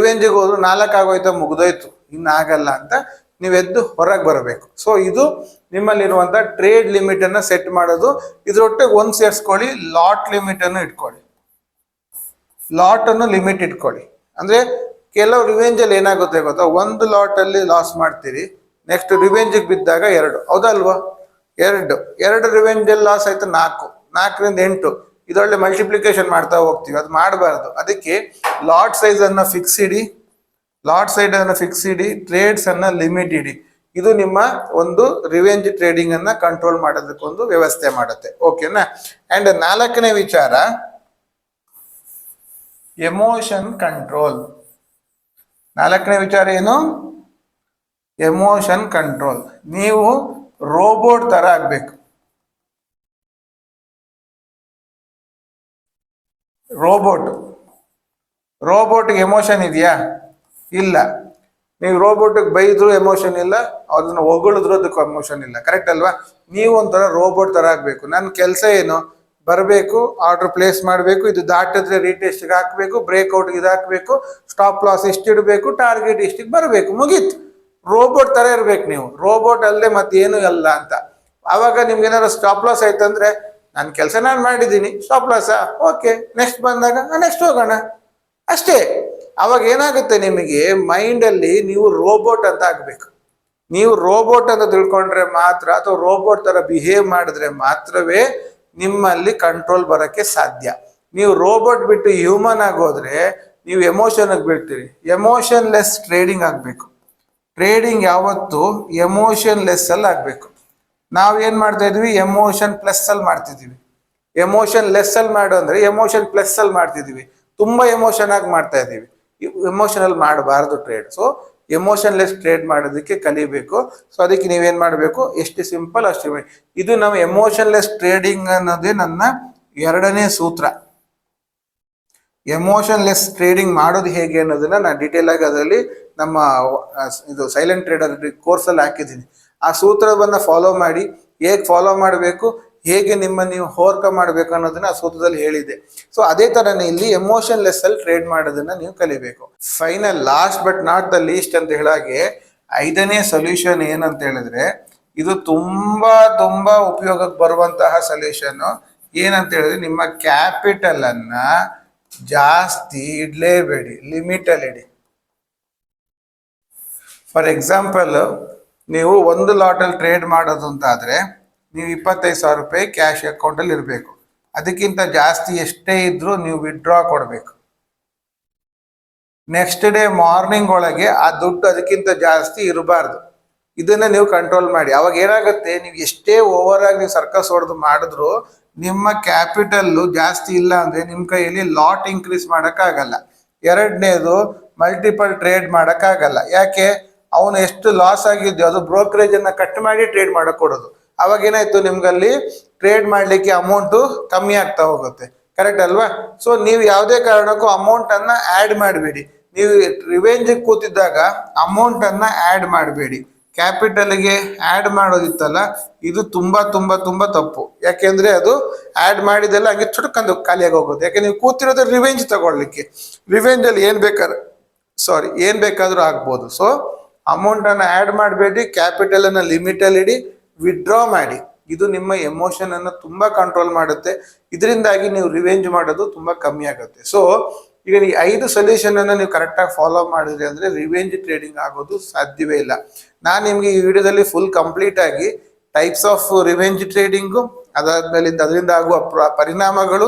4 ಆಗೋಯ್ತು, ಮುಗ್ದೋಯ್ತು, ಇನ್ನಾಗಲ್ಲ ಅಂತ ನೀವು ಎದ್ದು ಹೊರಗೆ ಬರಬೇಕು. ಸೊ ಇದು ನಿಮ್ಮಲ್ಲಿರುವಂತ ಟ್ರೇಡ್ ಲಿಮಿಟ್ ಅನ್ನ ಸೆಟ್ ಮಾಡೋದು. ಇದ್ರೊಟ್ಟಿಗೆ ಒಂದು ಸೇರಿಸ್ಕೊಳ್ಳಿ, ಲಾಟ್ ಲಿಮಿಟ್ ಅನ್ನು ಇಟ್ಕೊಳ್ಳಿ. ಲಾಟ್ ಅನ್ನು ಲಿಮಿಟ್ ಇಟ್ಕೊಳ್ಳಿ. ಅಂದ್ರೆ ಕೆಲವು ರಿವೆಂಜ್ ಅಲ್ಲಿ ಏನಾಗುತ್ತೆ ಗೊತ್ತಾ, ಒಂದು ಲಾಟ್ ಅಲ್ಲಿ ಲಾಸ್ ಮಾಡ್ತೀರಿ, ನೆಕ್ಸ್ಟ್ ರಿವೆಂಜಿಗೆ ಬಿದ್ದಾಗ 2, ಹೌದಲ್ವಾ? 2 ರಿವೆಂಜ್ ಅಲ್ಲಿ ಲಾಸ್ ಆಯ್ತು, 4, 4ರಿಂದ 8, ಇದೊಳ್ಳೆ ಮಲ್ಟಿಪ್ಲಿಕೇಶನ್ ಮಾಡ್ತಾ ಹೋಗ್ತೀವಿ. ಅದು ಮಾಡಬಾರ್ದು. ಅದಕ್ಕೆ ಲಾಟ್ ಸೈಜ್ ಅನ್ನ ಫಿಕ್ಸ್ ಇಡಿ, ಟ್ರೇಡ್ಸ್ ಅನ್ನ ಲಿಮಿಟ್ ಇಡಿ. ಇದು ನಿಮ್ಮ ಒಂದು ರಿವೆಂಜ್ ಟ್ರೇಡಿಂಗ್ ಅನ್ನ ಕಂಟ್ರೋಲ್ ಮಾಡೋದಕ್ಕೊಂದು ವ್ಯವಸ್ಥೆ ಮಾಡುತ್ತೆ. ಓಕೆನಾ? ಅಂಡ್ 4ನೇ ವಿಚಾರ, ಎಮೋಷನ್ ಕಂಟ್ರೋಲ್. 4ನೇ ವಿಚಾರ ಏನು? Emotion control. ನೀವು ರೋಬೋಟ್ ತರ ಆಗ್ಬೇಕು. ರೋಬೋಟ್ಗೆ ಎಮೋಷನ್ ಇದೆಯಾ? ಇಲ್ಲ. ನೀವು ರೋಬೋಟ್ಗೆ ಬೈದ್ರು ಎಮೋಷನ್ ಇಲ್ಲ, ಅದನ್ನ ಹೊಗಳಿದ್ರು ಅದಕ್ಕೆ ಎಮೋಷನ್ ಇಲ್ಲ, ಕರೆಕ್ಟ್ ಅಲ್ವಾ? ನೀವು ಒಂಥರ ರೋಬೋಟ್ ತರ ಆಗ್ಬೇಕು. ನನ್ನ ಕೆಲಸ ಏನು, ಬರಬೇಕು, ಆರ್ಡರ್ ಪ್ಲೇಸ್ ಮಾಡಬೇಕು, ಇದು ದಾಟಿದ್ರೆ ರೀಟೆಸ್ಟ್ಗೆ ಹಾಕ್ಬೇಕು, ಬ್ರೇಕ್ಔಟ್ಗೆ ಇದು ಹಾಕ್ಬೇಕು, ಸ್ಟಾಪ್ ಲಾಸ್ ಇಷ್ಟಿಡಬೇಕು, ಟಾರ್ಗೆಟ್ ಇಷ್ಟಿಗೆ ಬರಬೇಕು, ಮುಗೀತು. ರೋಬೋಟ್ ತರ ಇರ್ಬೇಕು ನೀವು. ರೋಬೋಟ್ ಅಲ್ಲದೆ ಮತ್ತೇನು ಅಲ್ಲ ಅಂತ. ಆವಾಗ ನಿಮ್ಗೆ ಏನಾದ್ರು ಸ್ಟಾಪ್ ಲಾಸ್ ಆಯ್ತಂದ್ರೆ, ನನ್ನ ಕೆಲಸ ನಾನು ಮಾಡಿದ್ದೀನಿ, ಸ್ಟಾಪ್ ಲಾಸ್, ಓಕೆ, ನೆಕ್ಸ್ಟ್ ಬಂದಾಗ ನೆಕ್ಸ್ಟ್ ಹೋಗೋಣ, ಅಷ್ಟೇ. ಅವಾಗ ಏನಾಗುತ್ತೆ, ನಿಮಗೆ ಮೈಂಡ್ ಅಲ್ಲಿ ನೀವು ರೋಬೋಟ್ ಅಂತ ಆಗ್ಬೇಕು. ನೀವು ರೋಬೋಟ್ ಅಂತ ತಿಳ್ಕೊಂಡ್ರೆ ಮಾತ್ರ ಅಥವಾ ರೋಬೋಟ್ ತರ ಬಿಹೇವ್ ಮಾಡಿದ್ರೆ ಮಾತ್ರವೇ ನಿಮ್ಮಲ್ಲಿ ಕಂಟ್ರೋಲ್ ಬರೋಕ್ಕೆ ಸಾಧ್ಯ. ನೀವು ರೋಬೋಟ್ ಬಿಟ್ಟು ಹ್ಯೂಮನ್ ಆಗೋದ್ರೆ ನೀವು ಎಮೋಷನ್ ಆಗಿ ಬೀಳ್ತೀರಿ. ಎಮೋಷನ್ಲೆಸ್ ಟ್ರೇಡಿಂಗ್ ಆಗಬೇಕು. ಟ್ರೇಡಿಂಗ್ ಯಾವತ್ತು ಎಮೋಷನ್ ಲೆಸ್ ಅಲ್ಲಿ ಆಗ್ಬೇಕು. ನಾವೇನ್ ಮಾಡ್ತಾ ಇದ್ವಿ, ಎಮೋಷನ್ ಪ್ಲಸ್ ಅಲ್ಲಿ ಮಾಡ್ತಿದೀವಿ. ಎಮೋಷನ್ ಲೆಸ್ ಅಲ್ಲಿ ಮಾಡು ಅಂದ್ರೆ ಎಮೋಷನ್ ಪ್ಲಸ್ ಅಲ್ಲಿ ಮಾಡ್ತಿದೀವಿ. ತುಂಬಾ ಎಮೋಷನ್ ಆಗಿ ಮಾಡ್ತಾ ಇದೀವಿ. ಎಮೋಷನಲ್ ಮಾಡಬಾರ್ದು trade. So emotion less trade ಮಾಡೋದಕ್ಕೆ ಕಲಿಬೇಕು. ಸೊ ಅದಕ್ಕೆ ನೀವೇನ್ ಮಾಡಬೇಕು, ಎಷ್ಟು ಸಿಂಪಲ್ ಅಷ್ಟು. ಇದು ನಮ್ಮ ಎಮೋಷನ್ ಲೆಸ್ ಟ್ರೇಡಿಂಗ್ ಅನ್ನೋದೇ ನನ್ನ 2ನೇ ಸೂತ್ರ. ಎಮೋಷನ್ ಲೆಸ್ ಟ್ರೇಡಿಂಗ್ ಮಾಡೋದು ಹೇಗೆ ಅನ್ನೋದನ್ನ ನಾನು ಡೀಟೇಲ್ ಆಗಿ ಅದರಲ್ಲಿ ನಮ್ಮ ಇದು ಸೈಲೆಂಟ್ ಟ್ರೇಡರ್ ಕೋರ್ಸ್ ಅಲ್ಲಿ ಹಾಕಿದ್ದೀನಿ. ಆ ಸೂತ್ರವನ್ನ ಫಾಲೋ ಮಾಡಿ, ಹೇಗೆ ಫಾಲೋ ಮಾಡಬೇಕು, ಹೇಗೆ ನಿಮ್ಮನ್ನು ನೀವು ಓವರ್ಕಮ್ ಮಾಡಬೇಕು ಅನ್ನೋದನ್ನ ಆ ಸೂತ್ರದಲ್ಲಿ ಹೇಳಿದೆ. ಸೊ ಅದೇ ತರನೇ ಇಲ್ಲಿ ಎಮೋಷನ್ ಲೆಸ್ ಅಲ್ಲಿ ಟ್ರೇಡ್ ಮಾಡೋದನ್ನ ನೀವು ಕಲಿಬೇಕು. Final, last but not the least ಅಂತ ಹೇಳಾಗೆ 5ನೇ ಸೊಲ್ಯೂಷನ್ ಏನಂತ ಹೇಳಿದ್ರೆ, ಇದು ತುಂಬಾ ಉಪಯೋಗಕ್ಕೆ ಬರುವಂತಹ ಸೊಲ್ಯೂಷನ್. ಏನಂತ ಹೇಳಿದ್ರೆ, ನಿಮ್ಮ ಕ್ಯಾಪಿಟಲ್ ಅನ್ನ ಜಾಸ್ತಿ ಇಡ್ಲೇಬೇಡಿ, ಲಿಮಿಟ್ ಅಲ್ಲಿ ಇಡಿ. ಫಾರ್ ಎಕ್ಸಾಂಪಲ್, ನೀವು ಒಂದು ಲಾಟಲ್ಲಿ ಟ್ರೇಡ್ ಮಾಡೋದು ಅಂತ ಆದ್ರೆ ನೀವು 25,000 ರೂಪಾಯಿ ಕ್ಯಾಶ್ ಅಕೌಂಟಲ್ಲಿ ಇರಬೇಕು. ಅದಕ್ಕಿಂತ ಜಾಸ್ತಿ ಎಷ್ಟೇ ಇದ್ರೂ ನೀವು ವಿಡ್ರಾ ಕೊಡಬೇಕು. ನೆಕ್ಸ್ಟ್ ಡೇ ಮಾರ್ನಿಂಗ್ ಒಳಗೆ ಆ ದುಡ್ಡು ಅದಕ್ಕಿಂತ ಜಾಸ್ತಿ ಇರಬಾರ್ದು. ಇದನ್ನ ನೀವು ಕಂಟ್ರೋಲ್ ಮಾಡಿ. ಅವಾಗ ಏನಾಗುತ್ತೆ, ನೀವು ಎಷ್ಟೇ ಓವರ್ ಆಗಿ ನೀವು ಸರ್ಕಸ್ ಹೊಡೆದು ಮಾಡಿದ್ರು ನಿಮ್ಮ ಕ್ಯಾಪಿಟಲ್ಲು ಜಾಸ್ತಿ ಇಲ್ಲ ಅಂದ್ರೆ ನಿಮ್ಮ ಕೈಯಲ್ಲಿ ಲಾಟ್ ಇನ್ಕ್ರೀಸ್ ಮಾಡೋಕ್ಕಾಗಲ್ಲ. 2ನೇದು ಮಲ್ಟಿಪಲ್ ಟ್ರೇಡ್ ಮಾಡೋಕ್ಕಾಗಲ್ಲ. ಯಾಕೆ, ಅವನು ಎಷ್ಟು ಲಾಸ್ ಆಗಿದ್ಯೋ ಅದು ಬ್ರೋಕರೇಜ್ ಅನ್ನ ಕಟ್ ಮಾಡಿ ಟ್ರೇಡ್ ಮಾಡಕ್ ಕೊಡೋದು. ಅವಾಗ ಏನಾಯ್ತು, ನಿಮ್ಗಲ್ಲಿ ಟ್ರೇಡ್ ಮಾಡ್ಲಿಕ್ಕೆ ಅಮೌಂಟು ಕಮ್ಮಿ ಆಗ್ತಾ ಹೋಗುತ್ತೆ. ಕರೆಕ್ಟ್ ಅಲ್ವಾ? ಸೊ ನೀವು ಯಾವುದೇ ಕಾರಣಕ್ಕೂ ಅಮೌಂಟ್ ಅನ್ನ ಆಡ್ ಮಾಡಬೇಡಿ. ನೀವು ರಿವೆಂಜ್ ಕೂತಿದ್ದಾಗ ಅಮೌಂಟ್ ಅನ್ನ ಆಡ್ ಮಾಡಬೇಡಿ. ಕ್ಯಾಪಿಟಲ್ಗೆ ಆಡ್ ಮಾಡೋದಿತ್ತಲ್ಲ, ಇದು ತುಂಬಾ ತಪ್ಪು. ಯಾಕೆಂದ್ರೆ ಅದು ಆಡ್ ಮಾಡಿದೆಲ್ಲ ಹಂಗೆ ಚುಟಕಂದು ಖಾಲಿಯಾಗಿ ಹೋಗೋದು. ಯಾಕೆ, ನೀವು ಕೂತಿರೋದು ರಿವೆಂಜ್ ತಗೊಳ್ಲಿಕ್ಕೆ. ರಿವೆಂಜ್ ಅಲ್ಲಿ ಏನ್ ಬೇಕಾದ್ರೂ ಆಗ್ಬೋದು. ಸೊ ಅಮೌಂಟ್ ಅನ್ನ ಆಡ್ ಮಾಡಬೇಡಿ, ಕ್ಯಾಪಿಟಲ್ ಅನ್ನ ಲಿಮಿಟ್ ಅಲ್ಲಿ ಇಡಿ, ವಿಡ್ರಾ ಮಾಡಿ. ಇದು ನಿಮ್ಮ ಎಮೋಷನ್ ಅನ್ನು ತುಂಬಾ ಕಂಟ್ರೋಲ್ ಮಾಡುತ್ತೆ. ಇದರಿಂದಾಗಿ ನೀವು ರಿವೆಂಜ್ ಮಾಡೋದು ತುಂಬಾ ಕಮ್ಮಿ ಆಗುತ್ತೆ. ಸೊ ಈಗ ಈ 5 ಸೊಲ್ಯೂಷನ್ ಅನ್ನ ನೀವು ಕರೆಕ್ಟಾಗಿ ಫಾಲೋ ಮಾಡಿದ್ರಿ ಅಂದ್ರೆ ರಿವೆಂಜ್ ಟ್ರೇಡಿಂಗ್ ಆಗೋದು ಸಾಧ್ಯವೇ ಇಲ್ಲ. ನಾನು ನಿಮ್ಗೆ ಈ ವಿಡಿಯೋದಲ್ಲಿ ಫುಲ್ ಕಂಪ್ಲೀಟ್ ಆಗಿ ಟೈಪ್ಸ್ ಆಫ್ ರಿವೆಂಜ್ ಟ್ರೇಡಿಂಗು, ಅದಾದ್ಮೇಲೆ ಅದರಿಂದ ಆಗುವ ಪರಿಣಾಮಗಳು,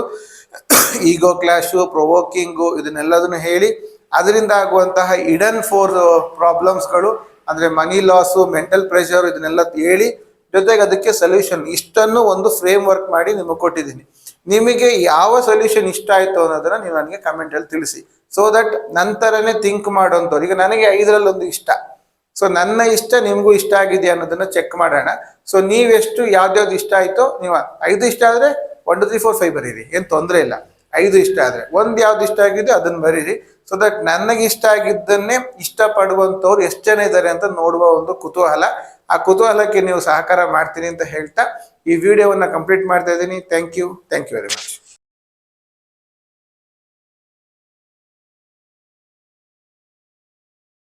ಈಗೋ ಕ್ಲಾಶು, ಪ್ರೊವೋಕಿಂಗು, ಇದನ್ನೆಲ್ಲದನ್ನು ಹೇಳಿ ಅದರಿಂದ ಆಗುವಂತಹ ಇಡನ್ 4 ಪ್ರಾಬ್ಲಮ್ಸ್ಗಳು ಅಂದ್ರೆ ಮನಿ ಲಾಸು, ಮೆಂಟಲ್ ಪ್ರೆಷರ್, ಇದನ್ನೆಲ್ಲ ಹೇಳಿ ಜೊತೆಗೆ ಅದಕ್ಕೆ ಸೊಲ್ಯೂಷನ್ ಇಷ್ಟನ್ನು ಒಂದು ಫ್ರೇಮ್ ವರ್ಕ್ ಮಾಡಿ ನಿಮಗೆ ಕೊಟ್ಟಿದ್ದೀನಿ. ನಿಮಗೆ ಯಾವ ಸೊಲ್ಯೂಷನ್ ಇಷ್ಟ ಆಯ್ತು ಅನ್ನೋದನ್ನ ನೀವು ನನಗೆ ಕಮೆಂಟ್ ಅಲ್ಲಿ ತಿಳಿಸಿ. ಸೊ ದಟ್ ನಂತರನೇ ಥಿಂಕ್ ಮಾಡೋಂಥವ್ರು. ಈಗ ನನಗೆ 5ರಲ್ಲಿ ಒಂದು ಇಷ್ಟ, ಸೊ ನನ್ನ ಇಷ್ಟ ನಿಮಗೂ ಇಷ್ಟ ಆಗಿದೆ ಅನ್ನೋದನ್ನ ಚೆಕ್ ಮಾಡೋಣ. ಸೊ ನೀವೆಷ್ಟು ಯಾವ್ದಾವ್ದು ಇಷ್ಟ ಆಯ್ತೋ, ನೀವು 5 ಇಷ್ಟ ಆದ್ರೆ 1 2 3 4 5 ಬರೀರಿ, ಏನ್ ತೊಂದರೆ ಇಲ್ಲ. 5 ಇಷ್ಟ ಆದ್ರೆ ಒಂದ್ ಯಾವ್ದು ಇಷ್ಟ ಆಗಿದೆ ಅದನ್ನ ಬರೀರಿ. ಸೊ ದಟ್ ನನಗೆ ಇಷ್ಟ ಆಗಿದ್ದನ್ನೇ ಇಷ್ಟಪಡುವಂಥವ್ರು ಎಷ್ಟು ಜನ ಇದ್ದಾರೆ ಅಂತ ನೋಡುವ ಒಂದು ಕುತೂಹಲ. ಆ ಕುತೂಹಲಕ್ಕೆ ನೀವು ಸಹಕಾರ ಮಾಡ್ತೀನಿ ಅಂತ ಹೇಳ್ತಾ ಈ ವಿಡಿಯೋವನ್ನ ಕಂಪ್ಲೀಟ್ ಮಾಡ್ತಾ ಇದ್ದೀನಿ. Thank you very much.